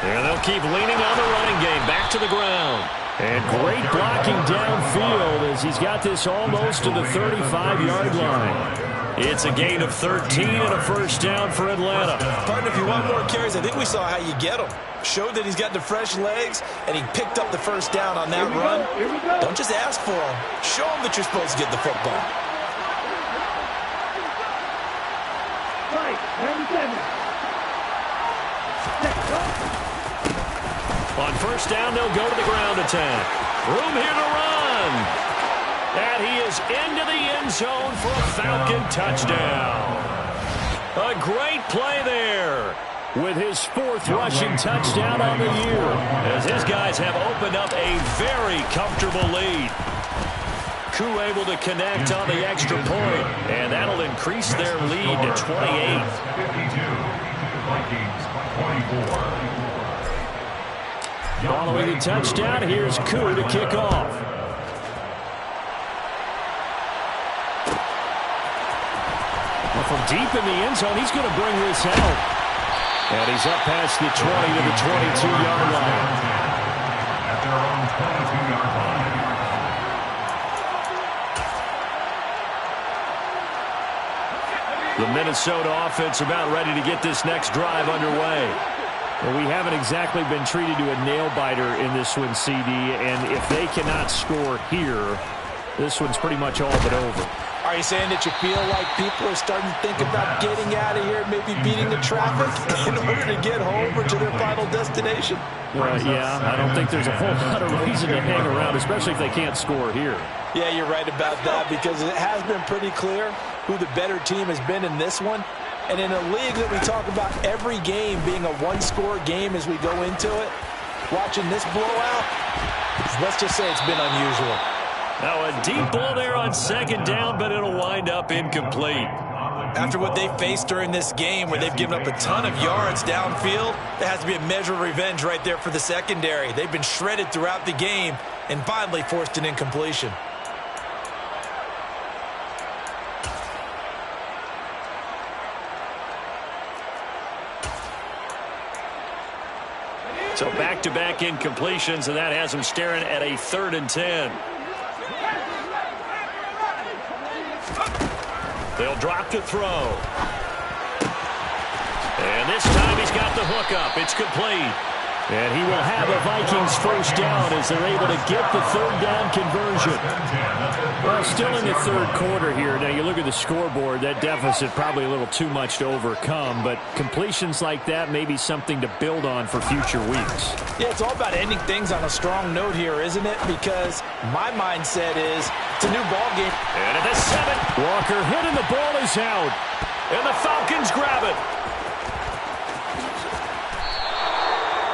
And they'll keep leaning on the running game. Back to the ground. And great blocking downfield as he's got this almost to the 35-yard line. It's a gain of 13 and a first down for Atlanta. Partner, if you want more carries, I think we saw how you get them. Showed that he's got the fresh legs, and he picked up the first down on that run. Don't just ask for them. Show them that you're supposed to get the football. On 1st down, they'll go to the ground attack. Room here to run. And he is into the end zone for a Falcon touchdown. A great play there. With his 4th rushing touchdown on the year. As his guys have opened up a very comfortable lead. Koo able to connect on the extra point. And that'll increase their lead to 28. 52. Vikings 24. Following the touchdown, here's Koo to kick off. Well, from deep in the end zone, he's going to bring this out. And he's up past the 20 to the 22-yard line. At their own 22-yard line. The Minnesota offense about ready to get this next drive underway. Well, we haven't exactly been treated to a nail-biter in this one, CD, and if they cannot score here, this one's pretty much all but over. Are you saying that you feel like people are starting to think about getting out of here, maybe beating the traffic in order to get home or to their final destination? Well, yeah, I don't think there's a whole lot of reason to hang around, especially if they can't score here. Yeah, you're right about that, because it has been pretty clear who the better team has been in this one. And in a league that we talk about every game being a one-score game as we go into it, watching this blowout, let's just say it's been unusual. Now a deep ball there on 2nd down, but it'll wind up incomplete. After what they faced during this game, where they've given up a ton of yards downfield, there has to be a measure of revenge right there for the secondary. They've been shredded throughout the game and finally forced an incompletion. So back-to-back incompletions, and that has them staring at a 3rd and 10. They'll drop to throw. And this time he's got the hook up. It's complete. And he will have a Vikings first down as they're able to get the third down conversion. Well, still in the third quarter here. Now, you look at the scoreboard, that deficit probably a little too much to overcome, but completions like that may be something to build on for future weeks. Yeah, it's all about ending things on a strong note here, isn't it? Because my mindset is it's a new ball game. And at the 7, Walker hit and the ball is out. and the Falcons grab it.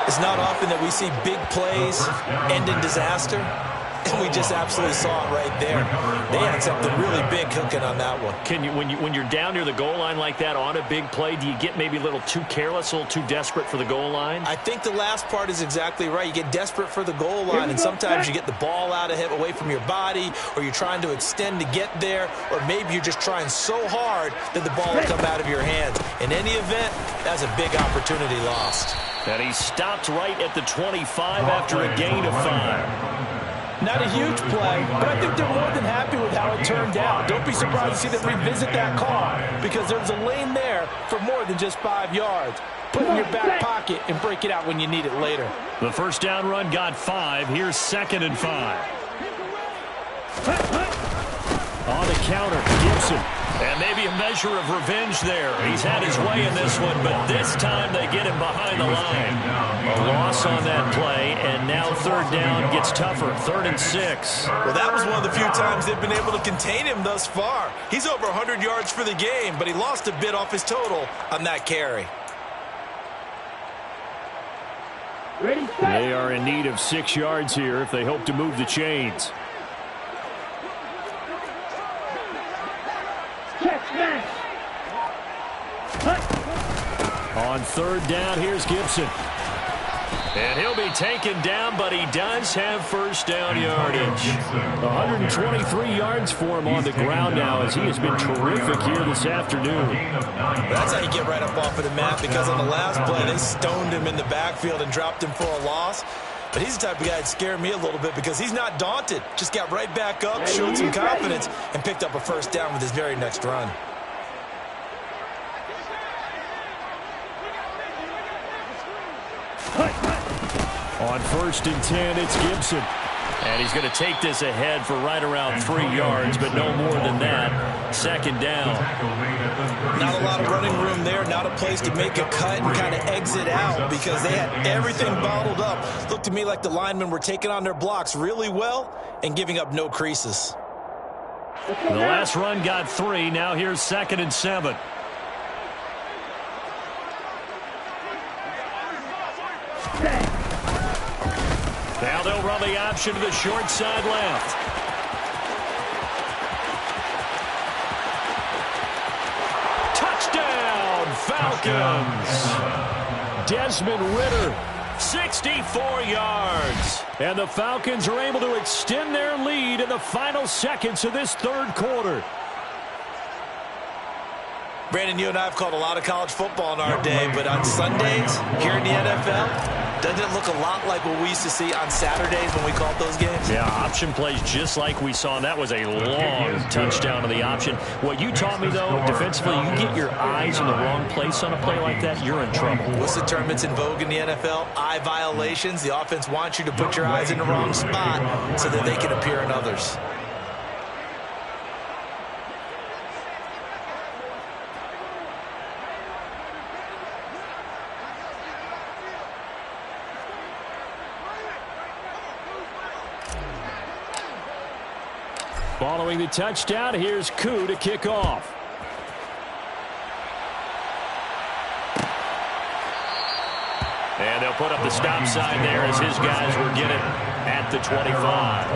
It's not often that we see big plays end in disaster, and we just absolutely saw it right there. They had something really big cooking on that one. Can you, when you're down near the goal line like that on a big play, do you get maybe a little too careless, a little too desperate for the goal line? I think the last part is exactly right. You get desperate for the goal line, and sometimes you get the ball out of him, away from your body, or you're trying to extend to get there, or maybe you're just trying so hard that the ball will come out of your hands. In any event, that's a big opportunity lost. And he stopped right at the 25 after a gain of 5. Not a huge play, but I think they're more than happy with how it turned out. Don't be surprised to see them revisit that call because there's a lane there for more than just 5 yards. Put it in your back pocket and break it out when you need it later. The first down run got 5. Here's 2nd and 5. On the counter, Gibson. And maybe a measure of revenge there. He's had his way in this one, but this time they get him behind the line. A loss on that play, and now third down gets tougher. 3rd and 6. Well, that was one of the few times they've been able to contain him thus far. He's over 100 yards for the game, but he lost a bit off his total on that carry. They are in need of 6 yards here if they hope to move the chains. On 3rd down, here's Gibson. And he'll be taken down, but he does have first down yardage. 123 yards for him on the ground now as he has been terrific here this afternoon. That's how you get right up off of the mat because on the last play, they stoned him in the backfield and dropped him for a loss. But he's the type of guy that scared me a little bit because he's not daunted. Just got right back up, showed some confidence, and picked up a first down with his very next run. On 1st and 10, it's Gibson. And he's going to take this ahead for right around 3 yards, but no more than that. 2nd down. Not a lot of running room there, not a place to make a cut and kind of exit out because they had everything bottled up. Looked to me like the linemen were taking on their blocks really well and giving up no creases. The last run got 3. Now here's 2nd and 7. Now they'll run the option to the short side left. Touchdown, Falcons! Desmond Ridder, 64 yards. And the Falcons are able to extend their lead in the final seconds of this 3rd quarter. Brandon, you and I have called a lot of college football in our day, but on Sundays here in the NFL, doesn't it look a lot like what we used to see on Saturdays when we called those games? Yeah, option plays just like we saw, and that was a long touchdown to the option. What you taught me, though, defensively, you get your eyes in the wrong place on a play like that, you're in trouble. What's the term that's in vogue in the NFL? Eye violations. The offense wants you to put your eyes in the wrong spot so that they can appear in others. Following the touchdown, here's Koo to kick off. And they'll put up the stop sign there as his guys will get it at the 25.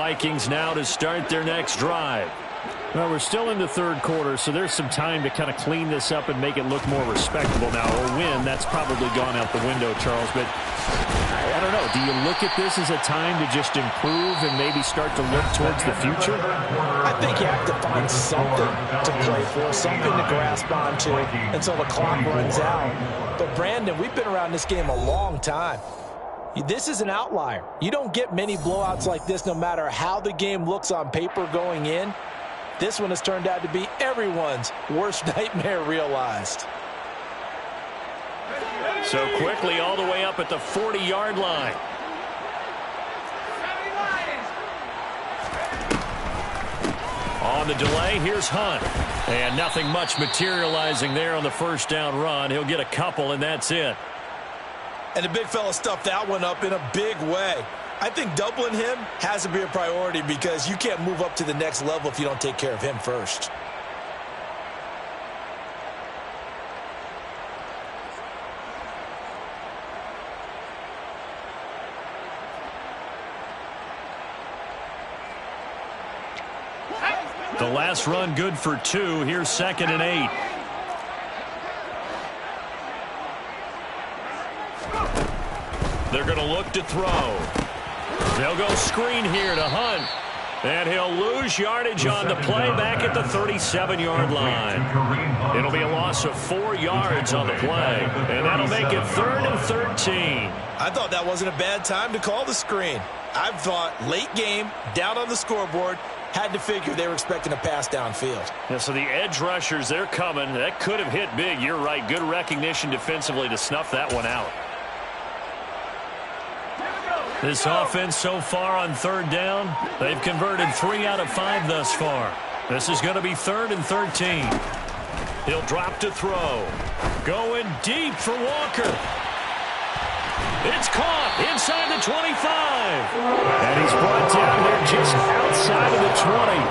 Vikings now to start their next drive. Well, we're still in the third quarter, so there's some time to kind of clean this up and make it look more respectable now. A win, that's probably gone out the window, Charles. But I don't know. Do you look at this as a time to just improve and maybe start to look towards the future? I think you have to find something to play for, something to grasp onto until the clock runs out. But, Brandon, we've been around this game a long time. This is an outlier. You don't get many blowouts like this no matter how the game looks on paper going in. This one has turned out to be everyone's worst nightmare realized. So quickly all the way up at the 40-yard line. On the delay, here's Hunt. And nothing much materializing there on the first down run. He'll get a couple, and that's it. And the big fella stuffed that one up in a big way. I think doubling him has to be a priority because you can't move up to the next level if you don't take care of him first. The last run good for 2. Here's 2nd and 8. They're going to look to throw. They'll go screen here to Hunt. And he'll lose yardage on the play back at the 37-yard line. It'll be a loss of 4 yards on the play. And that'll make it 3rd and 13. I thought that wasn't a bad time to call the screen. I thought late game, down on the scoreboard, had to figure they were expecting a pass downfield. Yeah, so the edge rushers, they're coming. That could have hit big. You're right. Good recognition defensively to snuff that one out. This offense so far on 3rd down, they've converted 3 out of 5 thus far. This is going to be 3rd and 13. He'll drop to throw. Going deep for Walker. It's caught inside the 25. And he's brought down there just outside of the 20.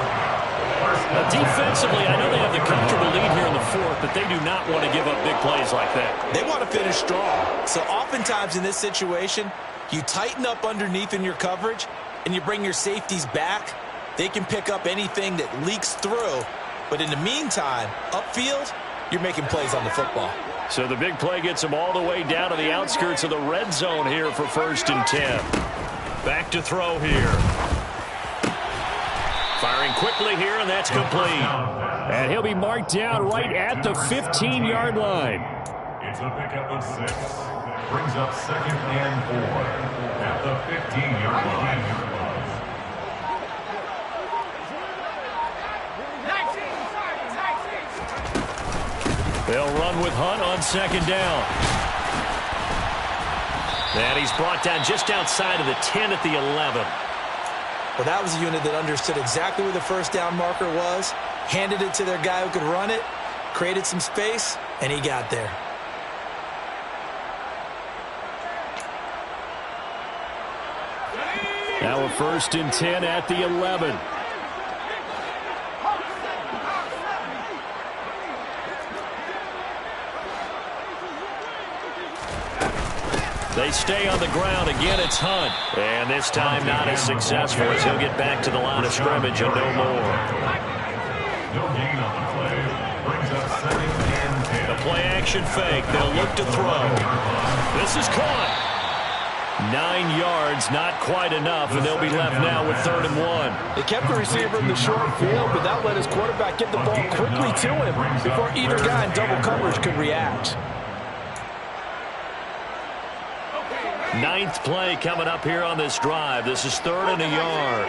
Now, defensively, I know they have the comfortable lead here in the 4th, but they do not want to give up big plays like that. They want to finish strong. So oftentimes in this situation, you tighten up underneath in your coverage, and you bring your safeties back. They can pick up anything that leaks through. But in the meantime, upfield, you're making plays on the football. So the big play gets them all the way down to the outskirts of the red zone here for 1st and 10. Back to throw here. Firing quickly here, and that's complete. And he'll be marked down right at the 15-yard line. It's a pickup of 6. Brings up 2nd and 4 at the 15-yard line. They'll run with Hunt on 2nd down. And he's brought down just outside of the 10 at the 11. Well, that was a unit that understood exactly where the first down marker was, handed it to their guy who could run it, created some space, and he got there. Now a 1st and 10 at the 11. They stay on the ground. Again, it's Hunt. And this time not as successful as he'll get back to the line of scrimmage and no more. No gain on the play. Brings up 2nd and 10. The play action fake. They'll look to throw. This is caught. 9 yards, not quite enough, and they'll be left now with 3rd and 1. They kept the receiver in the short field, but that let his quarterback get the ball quickly to him before either guy in double coverage could react. 9th play coming up here on this drive. This is 3rd and a yard.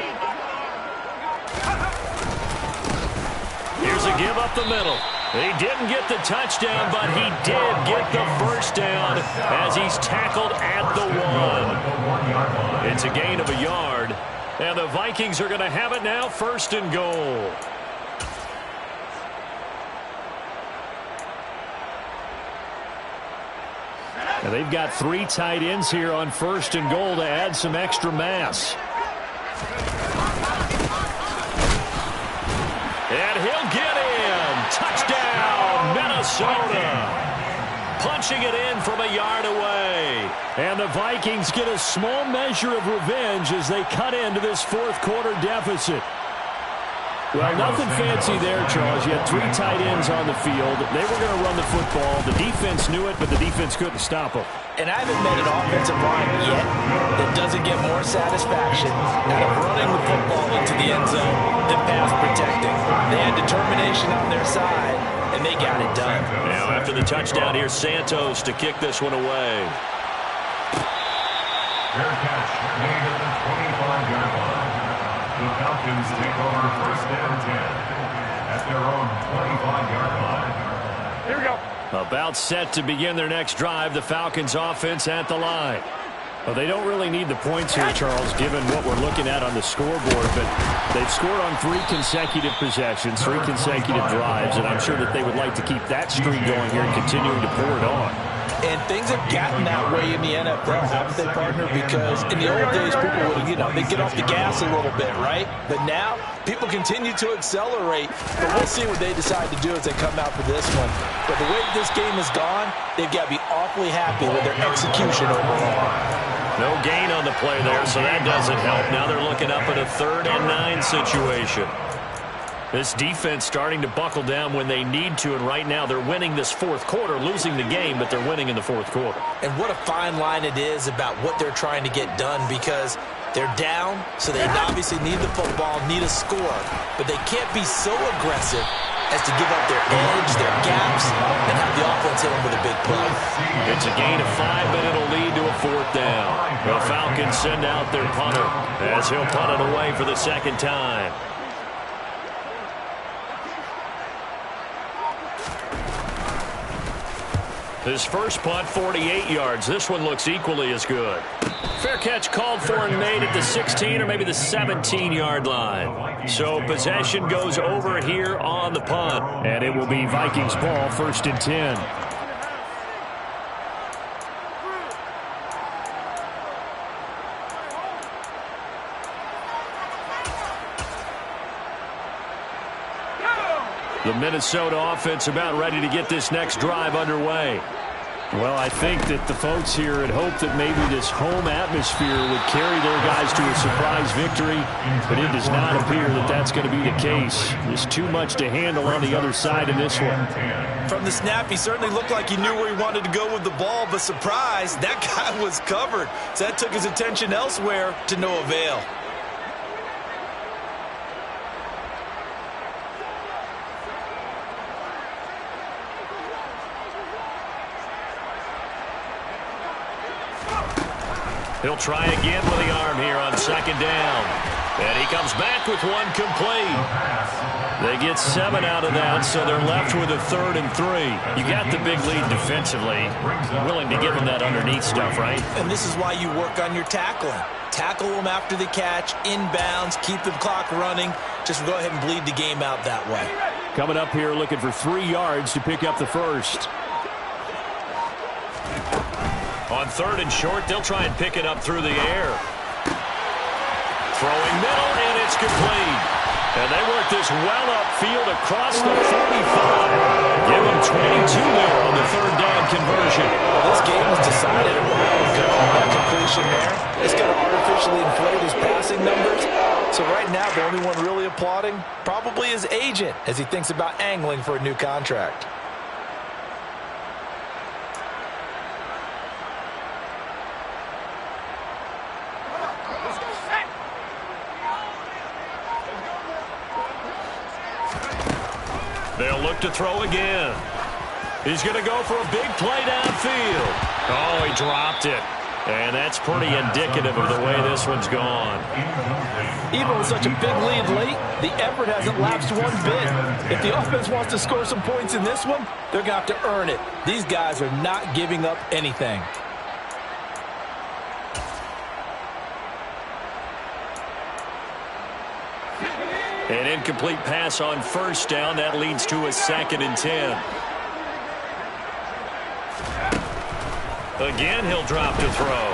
Here's a give up the middle. He didn't get the touchdown, but he did get the first down as he's tackled at the 1. It's a gain of a yard, and the Vikings are going to have it now 1st and goal. And they've got 3 tight ends here on 1st and goal to add some extra mass. And he'll get in. Touchdown, Minnesota. punching it in from a yard away. And the Vikings get a small measure of revenge as they cut into this fourth quarter deficit. Well, nothing fancy there, Charles. You had 3 tight ends on the field. They were going to run the football. The defense knew it, but the defense couldn't stop them. And I haven't met an offensive line yet that doesn't get more satisfaction out of running the football into the end zone than pass protecting. They had determination on their side, and they got it done. Now, after the touchdown, here's Santos to kick this one away. Fair catch made at the 25-yard line. The Falcons take over first and 10 at their own 25-yard line. Here we go. About set to begin their next drive. The Falcons offense at the line. Well, they don't really need the points here, Charles, given what we're looking at on the scoreboard. But they've scored on 3 consecutive possessions, 3 consecutive drives, and I'm sure that they would like to keep that streak going here and continuing to pour it on. And things have gotten that way in the NFL, haven't they, partner? Because in the old days, people would, they'd get off the gas a little bit, right? But now, people continue to accelerate. But we'll see what they decide to do as they come out for this one. But the way this game has gone, they've got to be awfully happy with their execution overall. No gain on the play there, so that doesn't help. Now they're looking up at a 3rd and 9 situation. This defense starting to buckle down when they need to, and right now they're winning this fourth quarter, losing the game, but they're winning in the fourth quarter. And what a fine line it is about what they're trying to get done, because they're down, so they obviously need the football, need a score, but they can't be so aggressive as to give up their edge, their gaps, and have the offense hit them with a big play. It's a gain of 5, but it'll lead to a 4th down. The Falcons send out their punter as he'll punt it away for the 2nd time. His first punt, 48 yards. This one looks equally as good. Fair catch called for and made at the 16 or maybe the 17-yard line. So possession goes over here on the punt. And it will be Vikings ball, 1st and 10. The Minnesota offense about ready to get this next drive underway. Well, I think that the folks here had hoped that maybe this home atmosphere would carry their guys to a surprise victory, but it does not appear that that's going to be the case. There's too much to handle on the other side in this one. From the snap, he certainly looked like he knew where he wanted to go with the ball, but surprise, that guy was covered. So that took his attention elsewhere to no avail. He'll try again with the arm here on 2nd down. And he comes back with one complete. They get 7 out of that, so they're left with a 3rd and 3. You got the big lead defensively. Willing to give them that underneath stuff, right? And this is why you work on your tackling. Tackle them after the catch, inbounds, keep the clock running. Just go ahead and bleed the game out that way. Coming up here looking for 3 yards to pick up the 1st. On 3rd and short, they'll try and pick it up through the air. Throwing middle, and it's complete. And they work this well upfield across the 45. Give them 22 there on the 3rd down conversion. Well, this game was decided a while ago. That completion there, it's going to artificially inflate his passing numbers. So right now, the only one really applauding probably his agent as he thinks about angling for a new contract. They'll look to throw again. He's going to go for a big play downfield. Oh, he dropped it. And that's pretty indicative of the way this one's gone. Even with such a big lead late, the effort hasn't lapsed one bit. If the offense wants to score some points in this one, they're going to have to earn it. These guys are not giving up anything. An incomplete pass on 1st down. That leads to a 2nd and 10. Again, he'll drop to throw.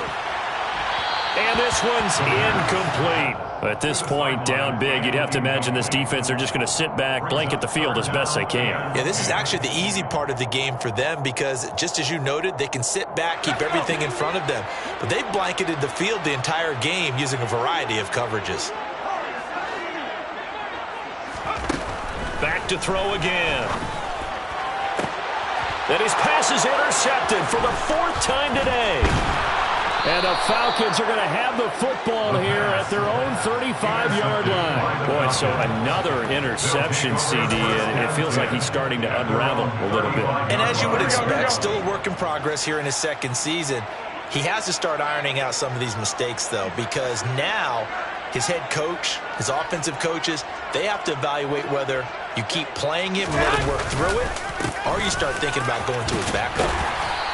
And this one's incomplete. At this point, down big, you'd have to imagine this defense are just going to sit back, blanket the field as best they can. Yeah, this is actually the easy part of the game for them because, just as you noted, they can sit back, keep everything in front of them. But they've blanketed the field the entire game using a variety of coverages. Back to throw again. And his pass is intercepted for the 4th time today. And the Falcons are going to have the football here at their own 35-yard line. Boy, so another interception, CD, and it feels like he's starting to unravel a little bit. And as you would expect, still a work in progress here in his 2nd season. He has to start ironing out some of these mistakes, though, because now his head coach, his offensive coaches, they have to evaluate whether you keep playing him and let him work through it, or you start thinking about going to his backup.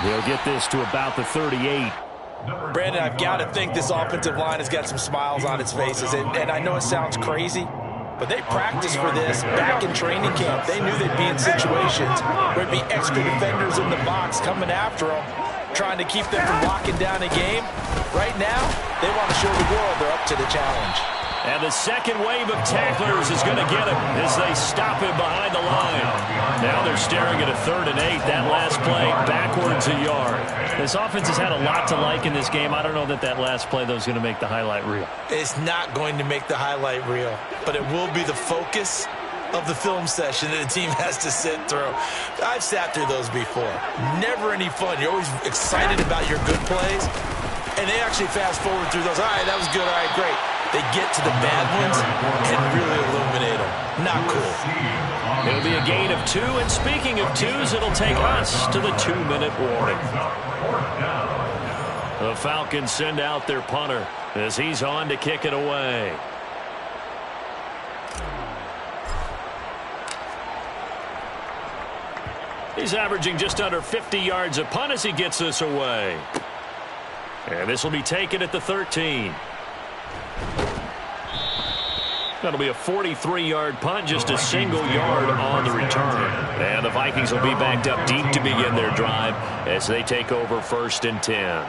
They'll get this to about the 38. Brandon, I've got to think this offensive line has got some smiles on its faces. And I know it sounds crazy, but they practiced for this back in training camp. They knew they'd be in situations where it'd be extra defenders in the box coming after them, trying to keep them from locking down a game. Right now, they want to show the world they're up to the challenge. And the second wave of tacklers is going to get him as they stop him behind the line. Now they're staring at a 3rd and 8. That last play backwards a yard. This offense has had a lot to like in this game. I don't know that last play, though, is going to make the highlight reel. It's not going to make the highlight reel, but it will be the focus of the film session that the team has to sit through. I've sat through those before. Never any fun. You're always excited about your good plays, and they actually fast forward through those. All right, that was good. All right, great. They get to the bad ones and really illuminate them. Not cool. It'll be a gain of 2, and speaking of 2s, it'll take us to the 2-minute warning. The Falcons send out their punter as he's on to kick it away. He's averaging just under 50 yards a punt as he gets this away. And this will be taken at the 13. That'll be a 43-yard punt, just a single yard on the return. And the Vikings will be backed up deep to begin their drive as they take over 1st and 10.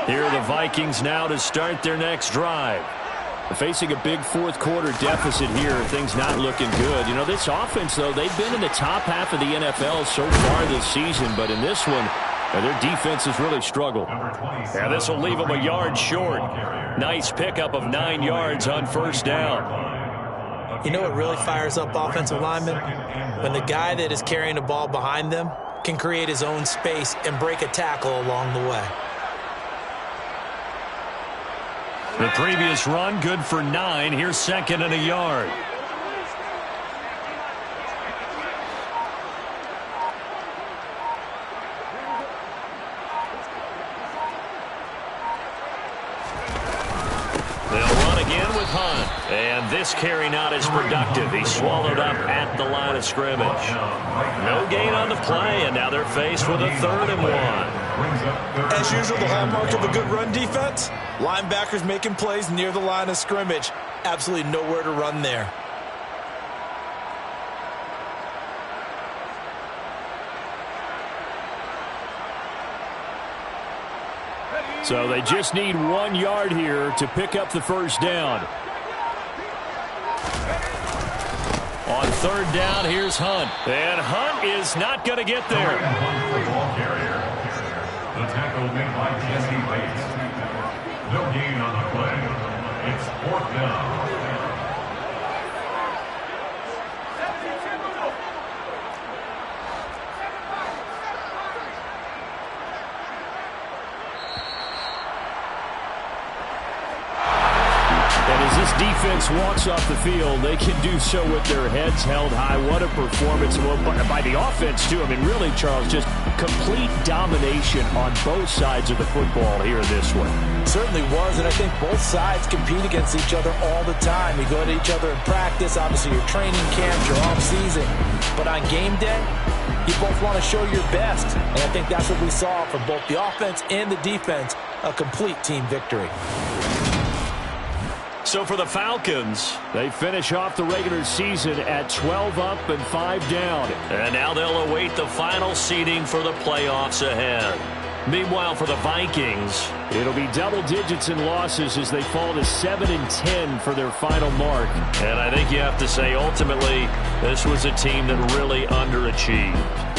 Here are the Vikings now to start their next drive. Facing a big 4th quarter deficit here, things not looking good. You know, this offense, though, they've been in the top half of the NFL so far this season, but in this one, their defense has really struggled. Yeah, this will leave them a yard short. Nice pickup of 9 yards on 1st down. You know what really fires up offensive linemen? When the guy that is carrying the ball behind them can create his own space and break a tackle along the way. The previous run, good for 9. Here's 2nd and a yard. They'll run again with Hunt. And this carry not as productive. He's swallowed up at the line of scrimmage. No gain on the play, and now they're faced with a 3rd and 1. As usual, the hallmark of a good run defense, linebackers making plays near the line of scrimmage. Absolutely nowhere to run there. So they just need 1 yard here to pick up the 1st down. On 3rd down, here's Hunt. And Hunt is not going to get there. The tackle made by Jesse Bates. No gain on the play. It's 4th down. And as this defense walks off the field, they can do so with their heads held high. What a performance by the offense, too. I mean, really, Charles, just complete domination on both sides of the football here in this one. Certainly was, and I think both sides compete against each other all the time. You go at each other in practice, obviously your training camps, your off-season. But on game day, You both want to show your best, and I think that's what we saw from both the offense and the defense, a complete team victory. So for the Falcons, they finish off the regular season at 12 up and 5 down. And now they'll await the final seeding for the playoffs ahead. Meanwhile, for the Vikings, it'll be double digits in losses as they fall to 7-10 for their final mark. And I think you have to say, ultimately, this was a team that really underachieved.